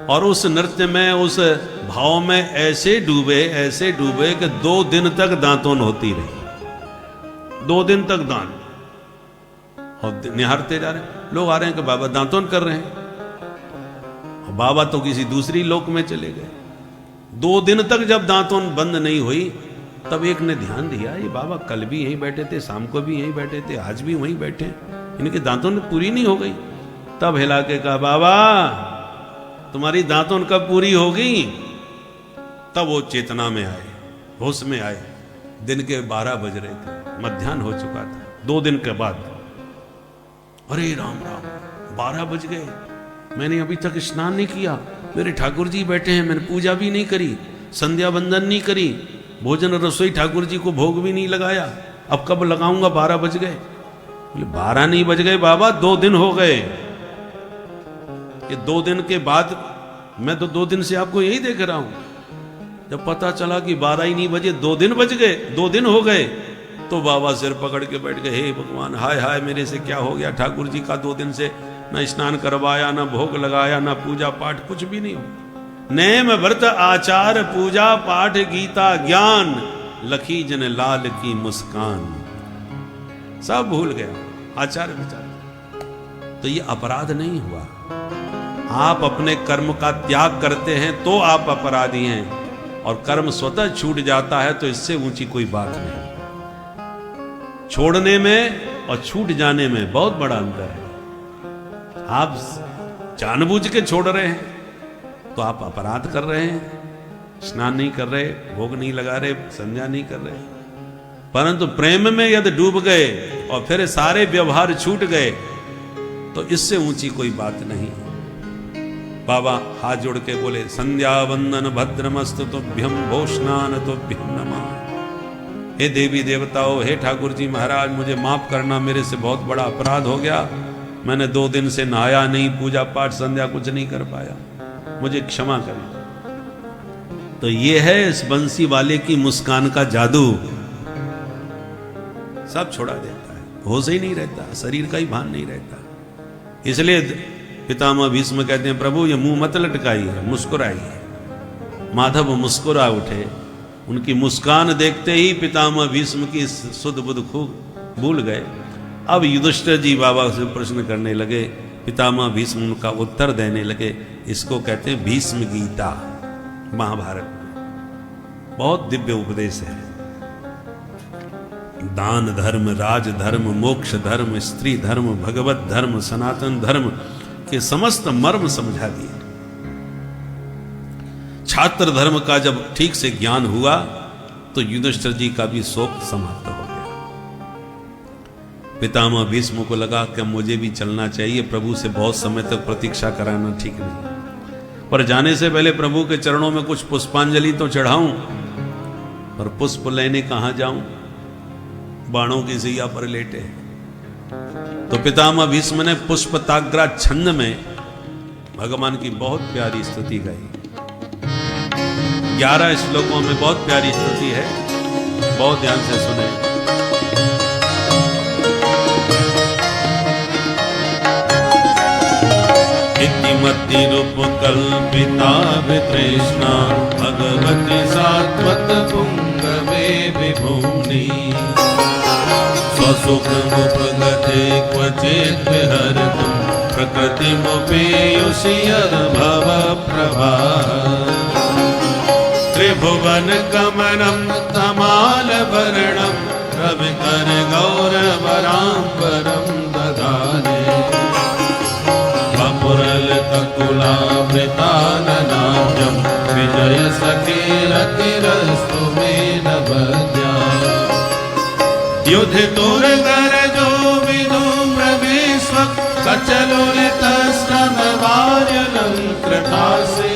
और उस नृत्य में, उस भाव में ऐसे डूबे कि 2 दिन तक दांतोन होती रही। 2 दिन तक दांत और निहारते जा रहे हैं। लोग आ रहे हैं कि बाबा दांतोन कर रहे हैं, और बाबा तो किसी दूसरी लोक में चले गए। 2 दिन तक जब दांतोन बंद नहीं हुई, तब एक ने ध्यान दिया, ये बाबा कल भी यहीं बैठे थे, शाम को भी यहीं बैठे थे, आज भी वहीं बैठे, इनके दांतों ने पूरी नहीं हो गई। तब हिला के कहा, बाबा तुम्हारी दांतों कब पूरी होगी? तब वो चेतना में आए, होश में आए। दिन के 12 बज रहे थे, मध्याह्न हो चुका था 2 दिन के बाद। अरे राम राम, 12 बज गए, मैंने अभी तक स्नान नहीं किया, मेरे ठाकुर जी बैठे हैं, मैंने पूजा भी नहीं करी, संध्या बंदन नहीं करी, भोजन रसोई ठाकुर जी को भोग भी नहीं लगाया, अब कब लगाऊंगा? 12 बज गए। बोले 12 नहीं बज गए बाबा, 2 दिन हो गए। ये 2 दिन के बाद, मैं तो 2 दिन से आपको यही देख रहा हूं। जब पता चला कि 12 ही नहीं बजे, 2 दिन बज गए, 2 दिन हो गए, तो बाबा सिर पकड़ के बैठ गए, हे भगवान, हाय हाय मेरे से क्या हो गया? ठाकुर जी का 2 दिन से न स्नान करवाया, न भोग लगाया, न पूजा पाठ, कुछ भी नहीं हो। नेम व्रत आचार पूजा पाठ गीता ज्ञान, लखी जन लाल की मुस्कान, सब भूल गया आचार विचार। तो ये अपराध नहीं हुआ। आप अपने कर्म का त्याग करते हैं तो आप अपराधी हैं, और कर्म स्वतः छूट जाता है तो इससे ऊंची कोई बात नहीं। छोड़ने में और छूट जाने में बहुत बड़ा अंतर है। आप जानबूझ के छोड़ रहे हैं तो आप अपराध कर रहे हैं। स्नान नहीं कर रहे, भोग नहीं लगा रहे, संध्या नहीं कर रहे। परंतु प्रेम में यदि डूब गए और फिर सारे व्यवहार छूट गए तो इससे ऊंची कोई बात नहीं। बाबा हाथ जोड़ के बोले, संध्या वंदन भद्रमस्तु तुभ्यम भो स्नान तुभ्यम नमः। हे देवी देवताओ, हे ठाकुर जी महाराज, मुझे माफ करना, मेरे से बहुत बड़ा अपराध हो गया। मैंने 2 दिन से नहाया नहीं, पूजा पाठ संध्या कुछ नहीं कर पाया, मुझे क्षमा करें। तो ये है इस बंसी वाले की मुस्कान का जादू, सब छोड़ा देता है, होश ही नहीं रहता, शरीर का ही भान नहीं रहता। इसलिए पितामह भीष्म कहते हैं, प्रभु ये मुंह मत लटकाइए, मुस्कुराइए। माधव मुस्कुरा उठे, उनकी मुस्कान देखते ही पितामह भीष्म की सुध बुध खूब भूल गए। अब युधिष्ठिर जी बाबा से प्रश्न करने लगे, पितामह भीष्म उनका उत्तर देने लगे। इसको कहते हैं भीष्म गीता, महाभारत में बहुत दिव्य उपदेश है। दान धर्म, राज धर्म, मोक्ष धर्म, स्त्री धर्म, भगवत धर्म, सनातन धर्म के समस्त मर्म समझा दिए। छात्र धर्म का जब ठीक से ज्ञान हुआ तो युधिष्ठिर जी का भी शोक समाप्त हो गया। पितामह भीष्म को लगा कि मुझे भी चलना चाहिए, प्रभु से बहुत समय तक प्रतीक्षा कराना ठीक नहीं, पर जाने से पहले प्रभु के चरणों में कुछ पुष्पांजलि तो चढ़ाऊं, पर पुष्प लेने कहां जाऊं, बाणों की सैया पर लेटे। तो पितामह भीष्म ने पुष्पताग्रा छंद में भगवान की बहुत प्यारी स्तुति गाई। 11 श्लोकों में बहुत प्यारी स्तुति है, बहुत ध्यान से सुने। इतिमति रूप कल्पिता वितृष्णा भगवती सात्वत पुंगवे विभूनि स्वसुख मुपगते क्वचित् विहरतुं प्रकृति मुपेयुषि भव प्रभा त्रिभुवन कमनं तमाल वर्णं रविकर गौरवराम्बरं ददाने वपुरलतकुलावृताननाद्यं विजय सखीरतिरस्तु मे नवद्या युधितुर्गरजो विधूम्र विश्व कचलोलितश्रमवार्यलङ्कृतासे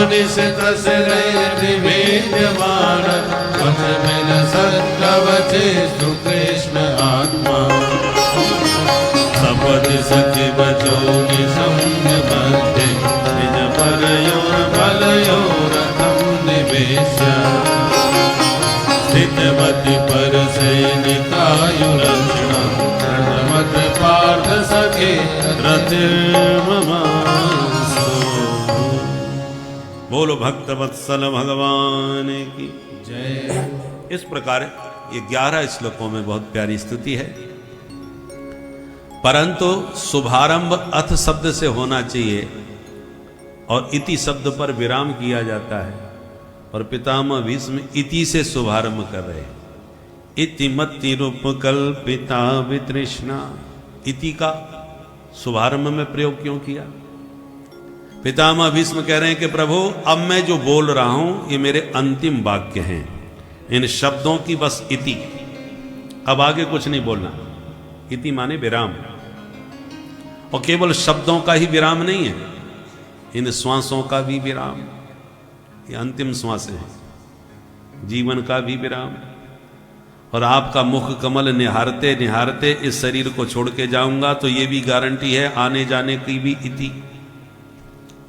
निशित निवेद्यमान वचमिल सत्कवचे सुकृष्ण आत्मा सपदि सचिव जोनि संग मध्य निज परयोर बलयोरथं निवेश्य स्थितमति पर सैनिकायुरक्षण प्रणमत पार्थ सखे रतिर्ममांसु। बोलो भक्त वत्सल भगवान की जय। इस प्रकार ये 11 श्लोकों में बहुत प्यारी स्तुति है, परंतु शुभारंभ अथ शब्द से होना चाहिए और इति शब्द पर विराम किया जाता है, और पितामह भीष्म इति से शुभारंभ कर रहे हैं। इति मति रूप कल्पिता वितृष्णा, इति का शुभारंभ में प्रयोग क्यों किया? पितामह भीष्म कह रहे हैं कि प्रभु अब मैं जो बोल रहा हूं ये मेरे अंतिम वाक्य हैं, इन शब्दों की बस इति, अब आगे कुछ नहीं बोलना। इति माने विराम, और केवल शब्दों का ही विराम नहीं है, इन श्वासों का भी विराम, ये अंतिम श्वास है, जीवन का भी विराम। और आपका मुख कमल निहारते निहारते इस शरीर को छोड़ के जाऊंगा तो ये भी गारंटी है आने जाने की भी इति,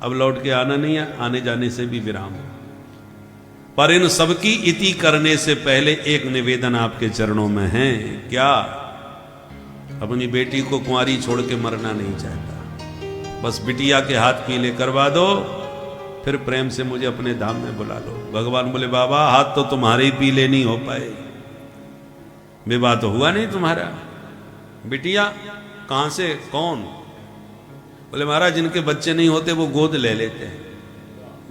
अब लौट के आना नहीं है, आने जाने से भी विराम। पर इन सबकी इति करने से पहले एक निवेदन आपके चरणों में है। क्या? अपनी बेटी को कुंवारी छोड़ के मरना नहीं चाहता, बस बिटिया के हाथ पीले करवा दो, फिर प्रेम से मुझे अपने धाम में बुला लो। भगवान बोले बाबा हाथ तो तुम्हारे ही पीले नहीं हो पाए, विवाह तो हुआ नहीं तुम्हारा, बिटिया कहां से कौन? बोले महाराज जिनके बच्चे नहीं होते वो गोद ले लेते हैं,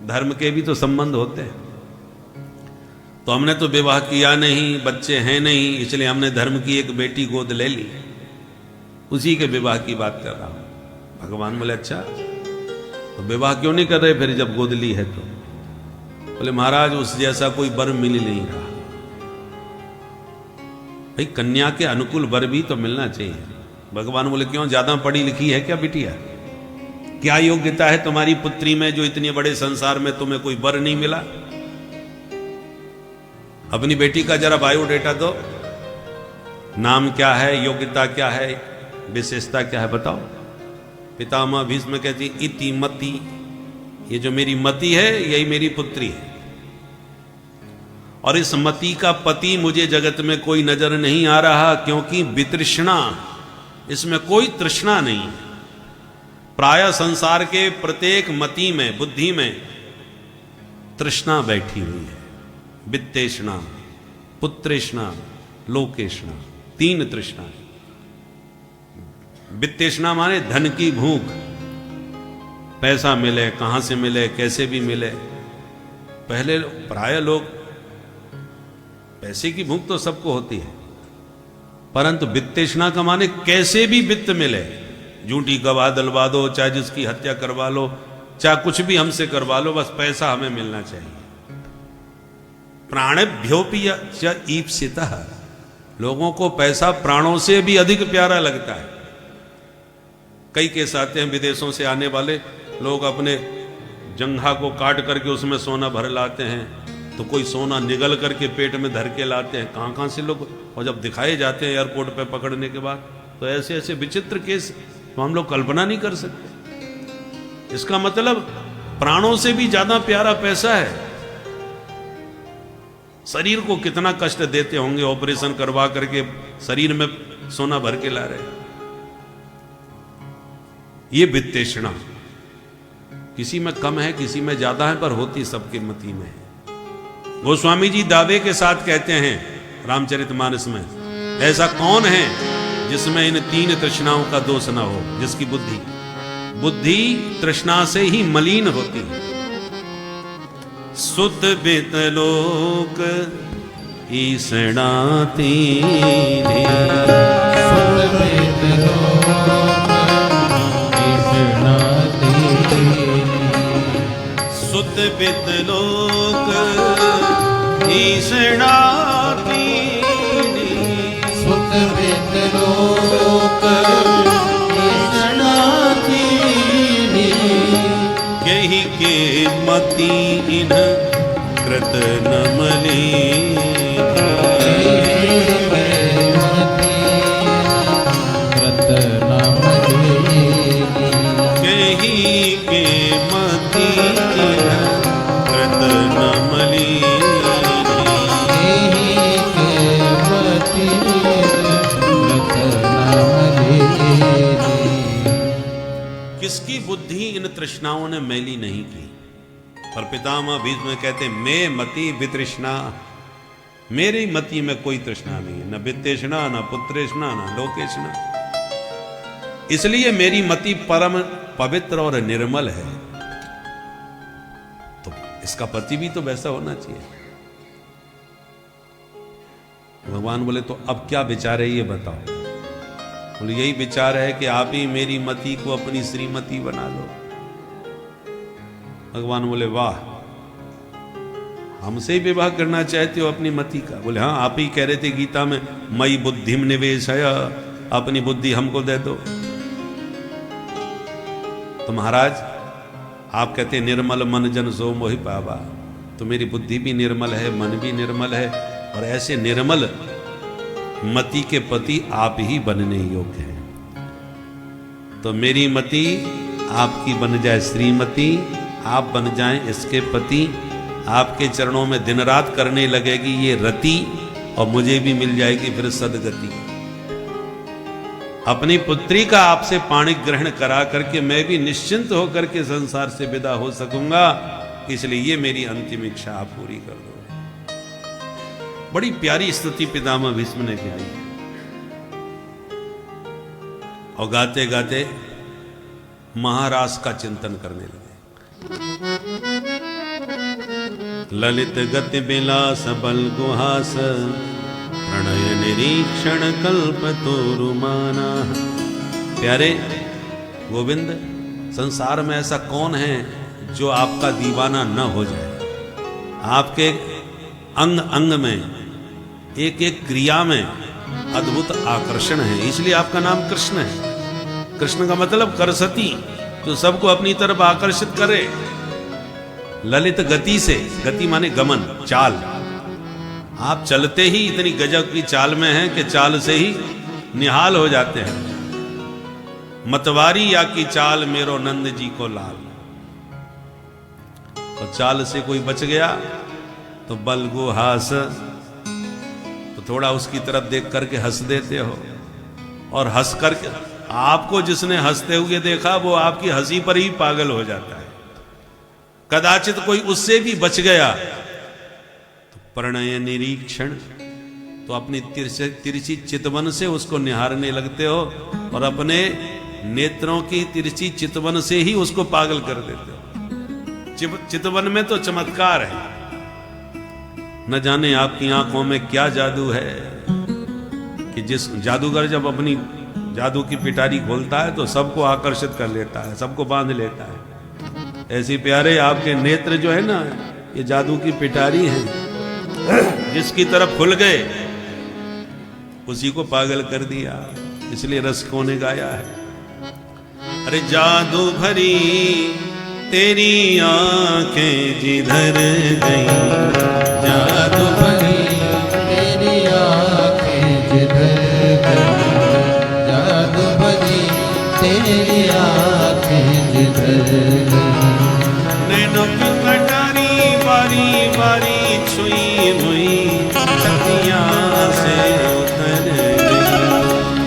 धर्म के भी तो संबंध होते हैं, तो हमने तो विवाह किया नहीं, बच्चे हैं नहीं, इसलिए हमने धर्म की एक बेटी गोद ले ली, उसी के विवाह की बात कर रहा हूं। भगवान बोले अच्छा तो विवाह क्यों नहीं कर रहे फिर जब गोद ली है तो? बोले महाराज उस जैसा कोई वर मिल नहीं रहा। भाई कन्या के अनुकूल वर भी तो मिलना चाहिए। भगवान बोले क्यों, ज्यादा पढ़ी लिखी है क्या बिटिया? क्या योग्यता है तुम्हारी पुत्री में जो इतने बड़े संसार में तुम्हें कोई वर नहीं मिला? अपनी बेटी का जरा बायोडेटा दो, नाम क्या है, योग्यता क्या है, विशेषता क्या है बताओ। पितामह भीष्म कहती इति मति, ये जो मेरी मति है यही मेरी पुत्री है, और इस मति का पति मुझे जगत में कोई नजर नहीं आ रहा, क्योंकि वितृष्णा, इसमें कोई तृष्णा नहीं है। प्राय संसार के प्रत्येक मति में, बुद्धि में तृष्णा बैठी हुई है। वित्तेष्णा, पुत्रेष्णा, लोकेष्णा, 3 तृष्णा है। वित्तेष्णा माने धन की भूख, पैसा मिले, कहां से मिले, कैसे भी मिले। पहले प्राय लोग, पैसे की भूख तो सबको होती है, परंतु वित्तेष्णा का माने कैसे भी वित्त मिले, झूठी गवाह दिलवा दो, चाहे जिसकी हत्या करवा लो, चाहे कुछ भी हमसे करवा लो, बस पैसा हमें मिलना चाहिए। प्राणभ्योपि च ईप्सितः, लोगों को पैसा प्राणों से भी अधिक प्यारा लगता है। कई केस आते हैं विदेशों से आने वाले लोग अपने जंघा को काट करके उसमें सोना भर लाते हैं, तो कोई सोना निगल करके पेट में धर के लाते हैं, कहां कहां से लोग, और जब दिखाए जाते हैं एयरपोर्ट पे पकड़ने के बाद तो ऐसे ऐसे विचित्र केस तो हम लोग कल्पना नहीं कर सकते। इसका मतलब प्राणों से भी ज्यादा प्यारा पैसा है। शरीर को कितना कष्ट देते होंगे, ऑपरेशन करवा करके शरीर में सोना भर के ला रहे। ये वित्तेष्णा किसी में कम है, किसी में ज्यादा है, पर होती सबके मति में है। गोस्वामी जी दावे के साथ कहते हैं रामचरितमानस में, ऐसा कौन है जिसमें इन 3 तृष्णाओं का दोष ना हो, जिसकी बुद्धि तृष्णा से ही मलिन होती है। सुत बितलोक ईसणाती सुत बितलोक ईसणाती सुत बितलोक ईसणाती केहि के मति इन्ह कृत न मलीन। केहि के मति इन्ह कृत न मलीन। किसकी बुद्धि इन तृष्णाओं ने मैली नहीं की। पर पितामह भीष्म कहते मैं मति वितृष्णा, मेरी मति में कोई तृष्णा नहीं है, न वित्तेष्णा, न पुत्रेष्णा, न लोकेष्णा। इसलिए मेरी मति परम पवित्र और निर्मल है। तो इसका पति भी तो वैसा होना चाहिए। भगवान बोले तो अब क्या विचार है ये बताओ। बोले यही विचार है कि आप ही मेरी मति को अपनी श्रीमती बना लो। भगवान बोले वाह, हमसे ही विवाह करना चाहते हो अपनी मति का। बोले हाँ, आप ही कह रहे थे गीता में मई बुद्धिम निवेशय, अपनी बुद्धि हमको दे दो। तो महाराज आप कहते निर्मल मन जन सो मोहि पावा, तो मेरी बुद्धि भी निर्मल है, मन भी निर्मल है, और ऐसे निर्मल मति के पति आप ही बनने योग्य हैं। तो मेरी मति आपकी बन जाए श्रीमती, आप बन जाएं इसके पति, आपके चरणों में दिन रात करने लगेगी ये रति, और मुझे भी मिल जाएगी फिर सदगति। अपनी पुत्री का आपसे पाणी ग्रहण करा करके मैं भी निश्चिंत होकर के संसार से विदा हो सकूंगा। इसलिए ये मेरी अंतिम इच्छा आप पूरी कर दो। बड़ी प्यारी स्तुति पितामह भीष्म ने गाई और गाते गाते महारास का चिंतन करने लगे। ललित गति विलास बल गुहास, प्रणय निरीक्षण कल्प तोरुमाना। प्यारे गोविंद, संसार में ऐसा कौन है जो आपका दीवाना न हो जाए। आपके अंग अंग में, एक एक क्रिया में अद्भुत आकर्षण है, इसलिए आपका नाम कृष्ण है। कृष्ण का मतलब करसती, जो सबको अपनी तरफ आकर्षित करे। ललित गति से, गति माने गमन, चाल। आप चलते ही इतनी गजब की चाल में हैं कि चाल से ही निहाल हो जाते हैं। मतवारी या की चाल मेरो नंद जी को लाल। और चाल से कोई बच गया तो बलगो हास, तो थोड़ा उसकी तरफ देख करके हंस देते हो। और हंस करके आपको जिसने हंसते हुए देखा वो आपकी हंसी पर ही पागल हो जाता है। कदाचित कोई उससे भी बच गया तो प्रणय निरीक्षण, तो अपनी तिरछी चितवन से उसको निहारने लगते हो और अपने नेत्रों की तिरछी चितवन से ही उसको पागल कर देते हो। चितवन में तो चमत्कार है, न जाने आपकी आंखों में क्या जादू है कि जिस जादूगर जब अपनी जादू की पिटारी खोलता है तो सबको आकर्षित कर लेता है, सबको बांध लेता है। ऐसी प्यारे आपके नेत्र जो है ना, ये जादू की पिटारी है, जिसकी तरफ खुल गए उसी को पागल कर दिया। इसलिए रसिकों ने गाया है, अरे जादू भरी तेरी आंखें जिधर गई, जादू भरी तेरी आंखें जिधर गई, जादू भरी तेरी आंखें जिधर गई। नैनों की कटारी बारी बारी छुई हुई छतियां से उतर गई।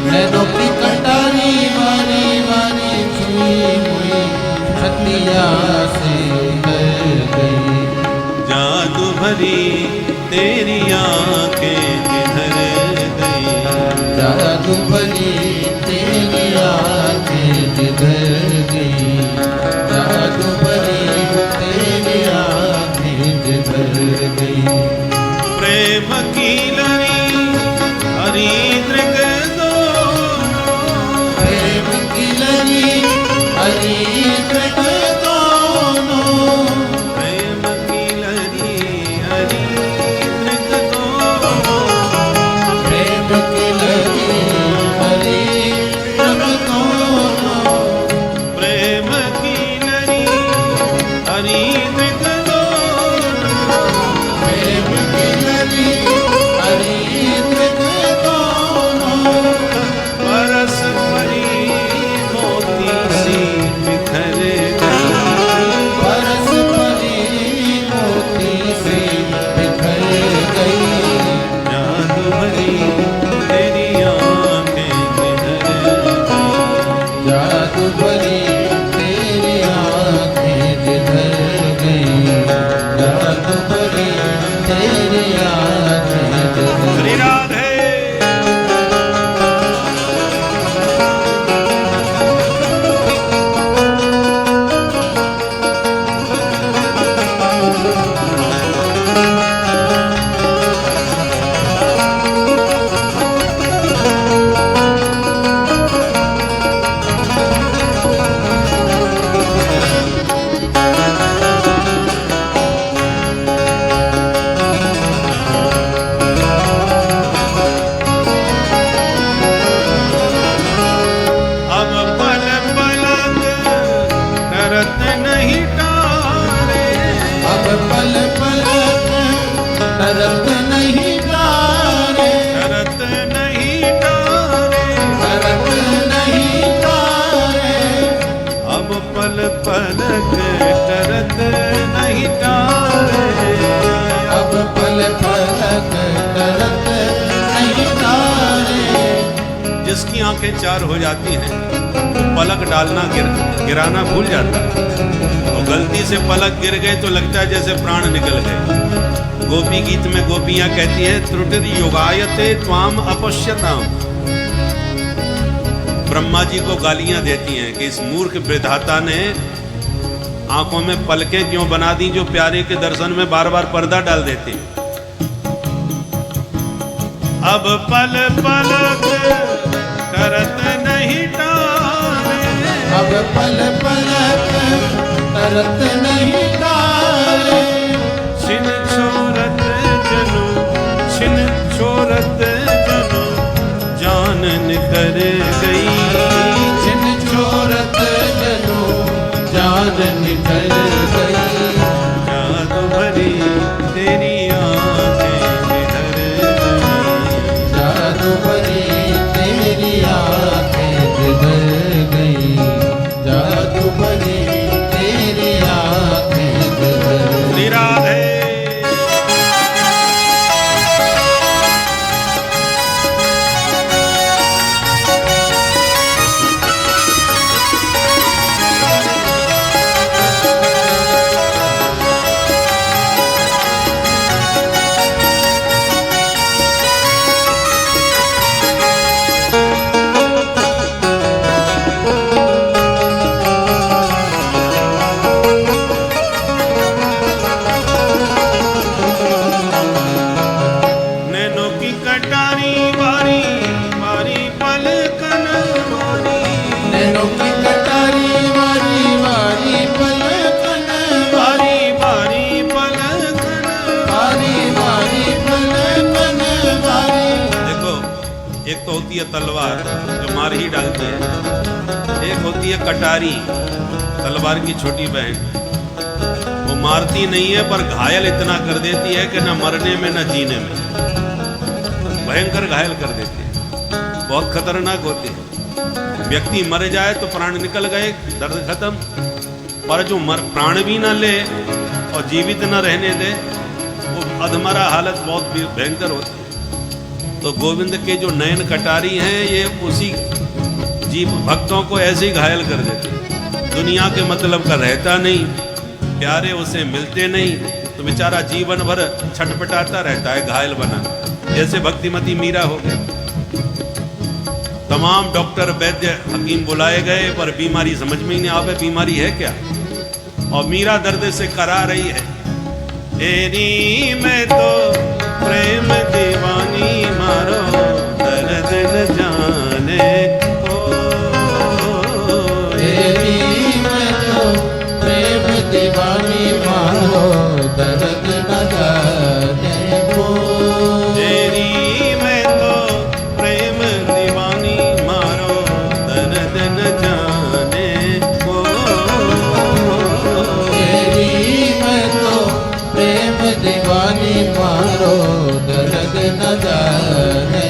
नैनों की कटारी बारी बारी छुई हुई छतियां से उतर गई। जादू भरी तेरी आंखें जिधर गई, जादू भरी तेरी आंखें जिधर गई, जादू भरी तेरी आंखें जिधर गई। प्रेम की लरी हरी दृग दो, प्रेम की लरी हरी दृग दोनों, प्रेम की लरी हरी दृग दो, प्रेम की लरी हरी दृग दोनों, प्रेम की लरी तरत नहीं टारे। अब पल पल तरत नहीं टारे, तरत नहीं टारे, तरत नहीं टारे। अब पल पलक तरत नहीं टारे। अब पल पलक तरत नहीं टारे। जिसकी आंखें चार हो जाती हैं वो पलक डालना गिराना भूल जाता है, और गलती से पलक गिर गए तो लगता है जैसे प्राण निकल गए। गोपी गीत में गोपियां कहती हैं त्रुटिर योगायते त्वाम अपश्यताम। ब्रह्मा जी को गालियां देती हैं कि इस मूर्ख विधाता ने आंखों में पलकें क्यों बना दी जो प्यारे के दर्शन में बार बार पर्दा डाल देते। अब पल पलक करत नहीं टारे। अब पल पलक तरत नहीं टारे। छिन छोरत जनु, छिन छोरत जनु जान निकर गई। छिन छोरत जनु जान निकल गई। जादू भरी तेरी आंखें किधर गई। जादू भरी तेरी आंखें किधर गई। जादू भरी तेरी आंखें किधर गई। निराधे नैनों की कटारी बारी बारी पलकन मारी। नैनों की कटारी वारी वारी पलकन बारी बारी पलकन। वारी वारी पलकन वारी। देखो, एक तो होती है तलवार जो मार ही डालती है, एक होती है कटारी तलवार की छोटी बहन। वो मारती नहीं है पर घायल इतना कर देती है कि न मरने में न जीने में भयंकर घायल कर देती है। बहुत खतरनाक होती है। व्यक्ति मर जाए तो प्राण निकल गए, दर्द खत्म, पर जो प्राण भी ना ले और जीवित न रहने दे वो अधमरा हालत बहुत भयंकर होती है। तो गोविंद के जो नयन कटारी हैं ये उसी जीव भक्तों को ऐसे ही घायल कर देते। दुनिया के मतलब का रहता नहीं, प्यारे उसे मिलते नहीं, तो बेचारा जीवन भर छटपटाता रहता है घायल बना। जैसे भक्तिमती मीरा हो गया। तमाम डॉक्टर वैद्य हकीम बुलाए गए पर बीमारी समझ में ही नहीं आवे बीमारी है क्या, और मीरा दर्द से करा रही है। तेरी मैं तो प्रेम दीवानी मारो दर्द न जाने को। तेरी मैं तो प्रेम दीवानी मारो दर्द न जाने को। तेरी मैं तो प्रेम दीवानी मारो दर्द न जाने को। तेरी मैं तो प्रेम दीवानी मारो दर्द न जाने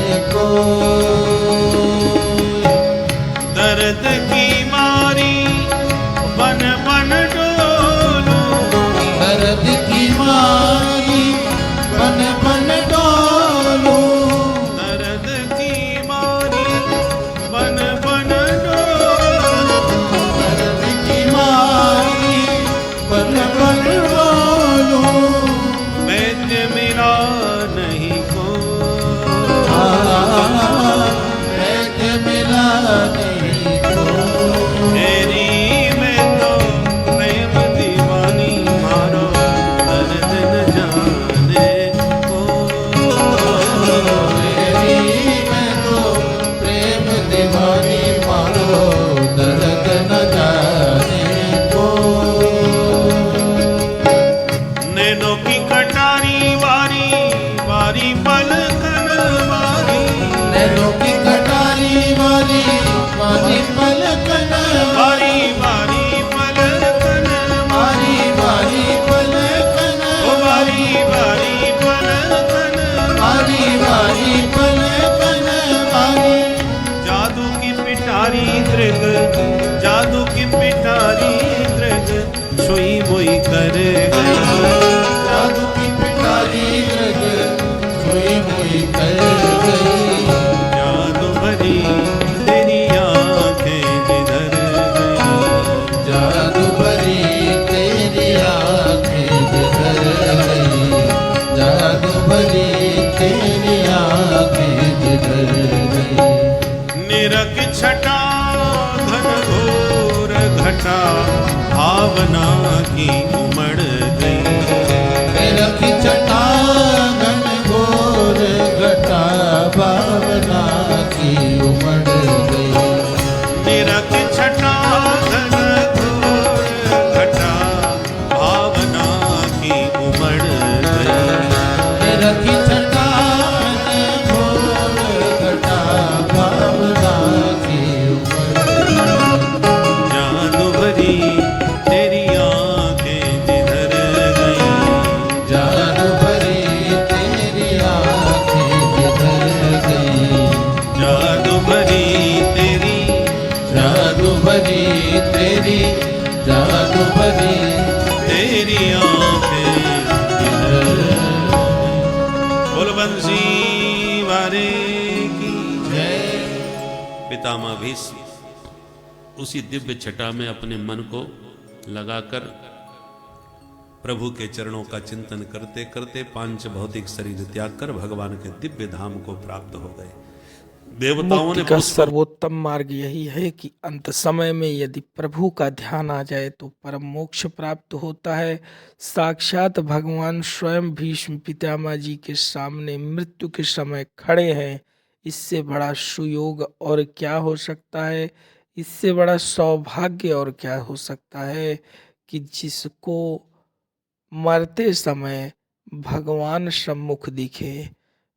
जादू भरी तेरी आँखें जिधर गई, जादू भरी तेरी आँखें जिधर गई। निरख छटा घन घोर घटा भावना की उमड़ गई। निरख छटा घन घोर घटा भावना की उमड़ गई। निरख छटा घन घोर घटा भावना की उमड़ गई। निरख छटा घन घोर घटा भावना की उमड़ गई। जादू भरी तेरी आँखें जिधर गई। जादू भरी तेरी आँखें जिधर गई। जादू भरी तेरी जादू भरी तेरी, जादू भरी तेरी आँखें जिधर गई। बोल बंसी वारे की जय। पितामह भीष्म उसी दिव्य छटा में अपने मन को लगाकर प्रभु के चरणों का चिंतन करते करते पांच भौतिक शरीर त्याग कर भगवान के दिव्य धाम को प्राप्त हो गए। देवताओं मुक्ति ने का सर्वोत्तम मार्ग यही है कि अंत समय में यदि प्रभु का ध्यान आ जाए तो परम मोक्ष प्राप्त होता है। साक्षात भगवान स्वयं भीष्म पितामह जी के सामने मृत्यु के समय खड़े हैं। इससे बड़ा सुयोग और क्या हो सकता है, इससे बड़ा सौभाग्य और क्या हो सकता है कि जिसको मरते समय भगवान सम्मुख दिखे,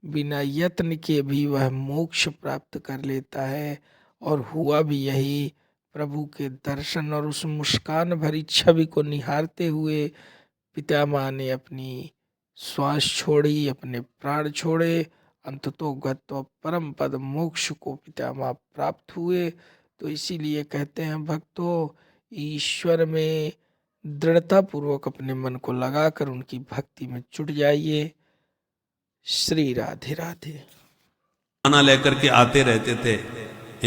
बिना यत्न के भी वह मोक्ष प्राप्त कर लेता है। और हुआ भी यही। प्रभु के दर्शन और उस मुस्कान भरी छवि को निहारते हुए पितामह ने अपनी श्वास छोड़ी, अपने प्राण छोड़े, अंततोगत्वा परम पद मोक्ष को पितामह प्राप्त हुए। तो इसीलिए कहते हैं भक्तों, ईश्वर में दृढ़ता पूर्वक अपने मन को लगाकर उनकी भक्ति में जुट जाइए। श्री राधे राधे। खाना लेकर के आते रहते थे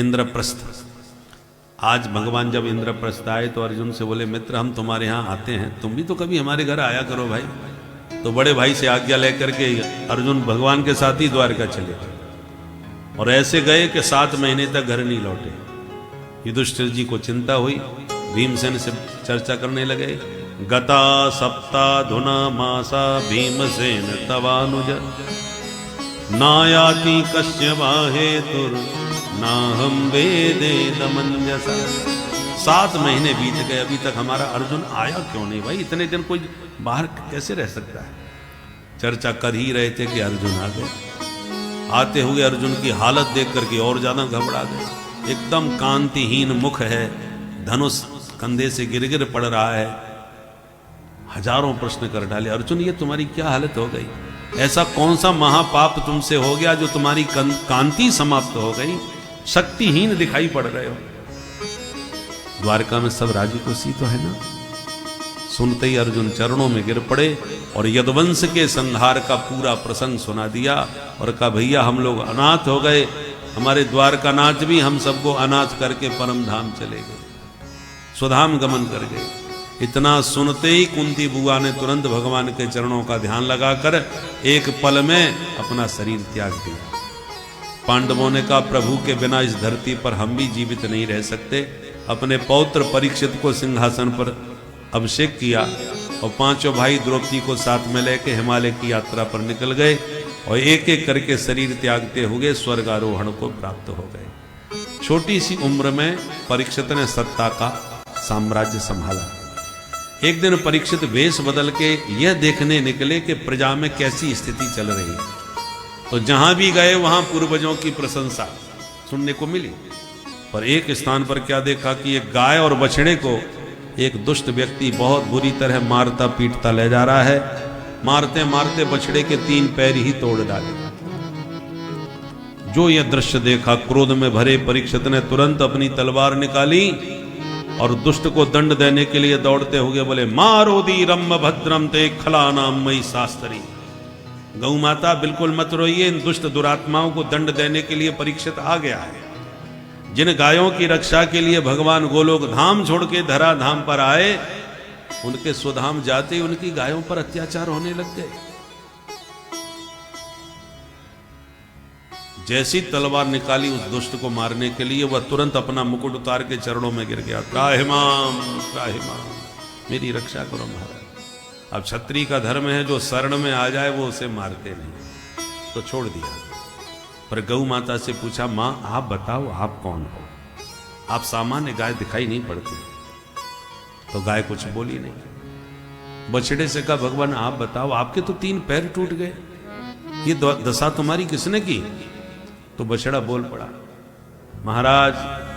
इंद्रप्रस्थ। आज भगवान जब इंद्रप्रस्थ आए तो अर्जुन से बोले, मित्र हम तुम्हारे यहाँ आते हैं, तुम भी तो कभी हमारे घर आया करो भाई। तो बड़े भाई से आज्ञा लेकर के अर्जुन भगवान के साथ ही द्वारका चले और ऐसे गए कि 7 महीने तक घर नहीं लौटे। युधिष्ठिर जी को चिंता हुई, भीमसेन से चर्चा करने लगे। गता सप्ताधुना मासा भीमसेन तवानुज, नायाति कस्य हेतुर नाहम वेदेदमन्यसा। 7 महीने बीत गए, अभी तक हमारा अर्जुन आया क्यों नहीं भाई? इतने दिन कोई बाहर कैसे रह सकता है? चर्चा कर ही रहे थे कि अर्जुन आ गए। आते हुए अर्जुन की हालत देख करके और ज्यादा घबरा गए। एकदम कांतिहीन मुख है, धनुष कंधे से गिर गिर पड़ रहा है। हजारों प्रश्न कर डाले, अर्जुन ये तुम्हारी क्या हालत हो गई? ऐसा कौन सा महापाप तुमसे हो गया जो तुम्हारी कांति समाप्त हो गई? शक्तिहीन दिखाई पड़ रहे हो। द्वारका में सब राजी खुशी तो है ना? सुनते ही अर्जुन चरणों में गिर पड़े और यदुवंश के संहार का पूरा प्रसंग सुना दिया और कहा, भैया हम लोग अनाथ हो गए, हमारे द्वारका नाथ भी हम सबको अनाथ करके परम धाम चले गए, स्वधाम गमन कर गए। इतना सुनते ही कुंती बुआ ने तुरंत भगवान के चरणों का ध्यान लगाकर एक पल में अपना शरीर त्याग दिया। पांडवों ने कहा, प्रभु के बिना इस धरती पर हम भी जीवित नहीं रह सकते। अपने पौत्र परीक्षित को सिंहासन पर अभिषेक किया और 5 भाई द्रौपदी को साथ में लेकर हिमालय की यात्रा पर निकल गए और एक एक करके शरीर त्यागते हुए स्वर्गारोहण को प्राप्त हो गए। छोटी सी उम्र में परीक्षित ने सत्ता का साम्राज्य संभाला। एक दिन परीक्षित वेश बदल के यह देखने निकले कि प्रजा में कैसी स्थिति चल रही है। तो जहां भी गए वहां पूर्वजों की प्रशंसा सुनने को मिली, पर एक स्थान पर क्या देखा कि एक गाय और बछड़े को एक दुष्ट व्यक्ति बहुत बुरी तरह मारता पीटता ले जा रहा है। मारते मारते बछड़े के 3 पैर ही तोड़ डाले। जो यह दृश्य देखा, क्रोध में भरे परीक्षित ने तुरंत अपनी तलवार निकाली और दुष्ट को दंड देने के लिए दौड़ते हुए बोले, मारोदी रम भद्रम ते खलानाम मई शास्त्री। गौ माता बिल्कुल मत रोइए, इन दुष्ट दुरात्माओं को दंड देने के लिए परीक्षित आ गया है। जिन गायों की रक्षा के लिए भगवान गोलोक धाम छोड़ के धरा धाम पर आए, उनके स्वधाम जाते उनकी गायों पर अत्याचार होने लग गए। जैसी तलवार निकाली उस दुष्ट को मारने के लिए, वह तुरंत अपना मुकुट उतार के चरणों में गिर गया। त्राहिमाम त्राहिमाम, मेरी रक्षा करो महाराज। अब क्षत्रिय का धर्म है, जो शरण में आ जाए वो उसे मारते नहीं, तो छोड़ दिया। पर गौ माता से पूछा, मां आप बताओ आप कौन हो? आप सामान्य गाय दिखाई नहीं पड़ती। तो गाय कुछ बोली नहीं। बछड़े से कहा, भगवान आप बताओ, आपके तो 3 पैर टूट गए, ये दशा तुम्हारी किसने की? तो बछड़ा बोल पड़ा, महाराज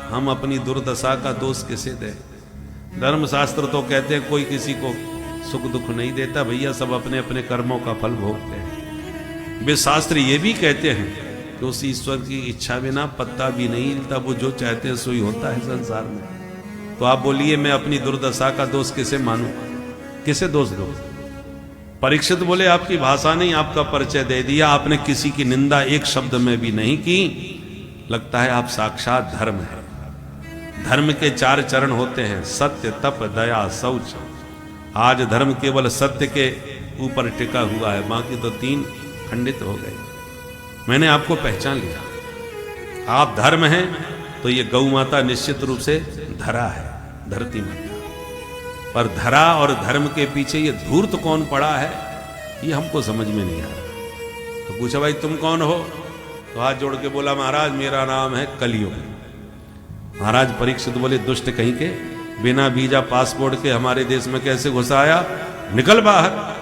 हम अपनी दुर्दशा का दोष किसे दें? धर्मशास्त्र तो कहते हैं कोई किसी को सुख दुख नहीं देता भैया, सब अपने अपने कर्मों का फल भोगते हैं। वे शास्त्र ये भी कहते हैं कि उस ईश्वर की इच्छा बिना पत्ता भी नहीं हिलता, वो जो चाहते हैं सो ही होता है संसार में। तो आप बोलिए मैं अपनी दुर्दशा का दोष किसे मानूं, किसे दोष दूं? परीक्षित बोले, आपकी भाषा ने आपका परिचय दे दिया, आपने किसी की निंदा एक शब्द में भी नहीं की, लगता है आप साक्षात धर्म है। धर्म के 4 चरण होते हैं, सत्य तप दया शौच। आज धर्म केवल सत्य के ऊपर टिका हुआ है, बाकी तो 3 खंडित हो गए। मैंने आपको पहचान लिया, आप धर्म हैं, तो ये गौ माता निश्चित रूप से धरा है, धरती माता। पर धरा और धर्म के पीछे ये धूर्त कौन पड़ा है, ये हमको समझ में नहीं आ रहा। तो पूछा, भाई तुम कौन हो? तो हाथ जोड़ के बोला, महाराज मेरा नाम है कलियुग। महाराज परीक्षित बोले, दुष्ट कहीं के, बिना वीजा पासपोर्ट के हमारे देश में कैसे घुस आया? निकल बाहर।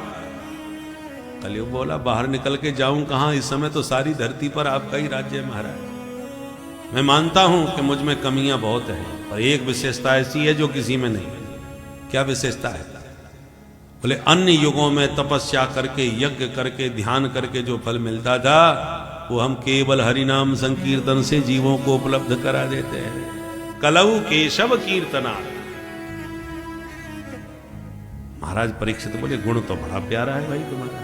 कलियुग बोला, बाहर निकल के जाऊं कहां? इस समय तो सारी धरती पर आपका ही राज्य है महाराज। मैं मानता हूं कि मुझ में कमियां बहुत हैं, पर एक विशेषता ऐसी है जो किसी में नहीं है। क्या विशेषता है? बोले, अन्य युगों में तपस्या करके, यज्ञ करके, ध्यान करके जो फल मिलता था, वो हम केवल हरिनाम संकीर्तन से जीवों को उपलब्ध करा देते हैं। कलऊ केशव कीर्तना। महाराज परीक्षित बोले, गुण तो बड़ा प्यारा है भाई तुम्हारा,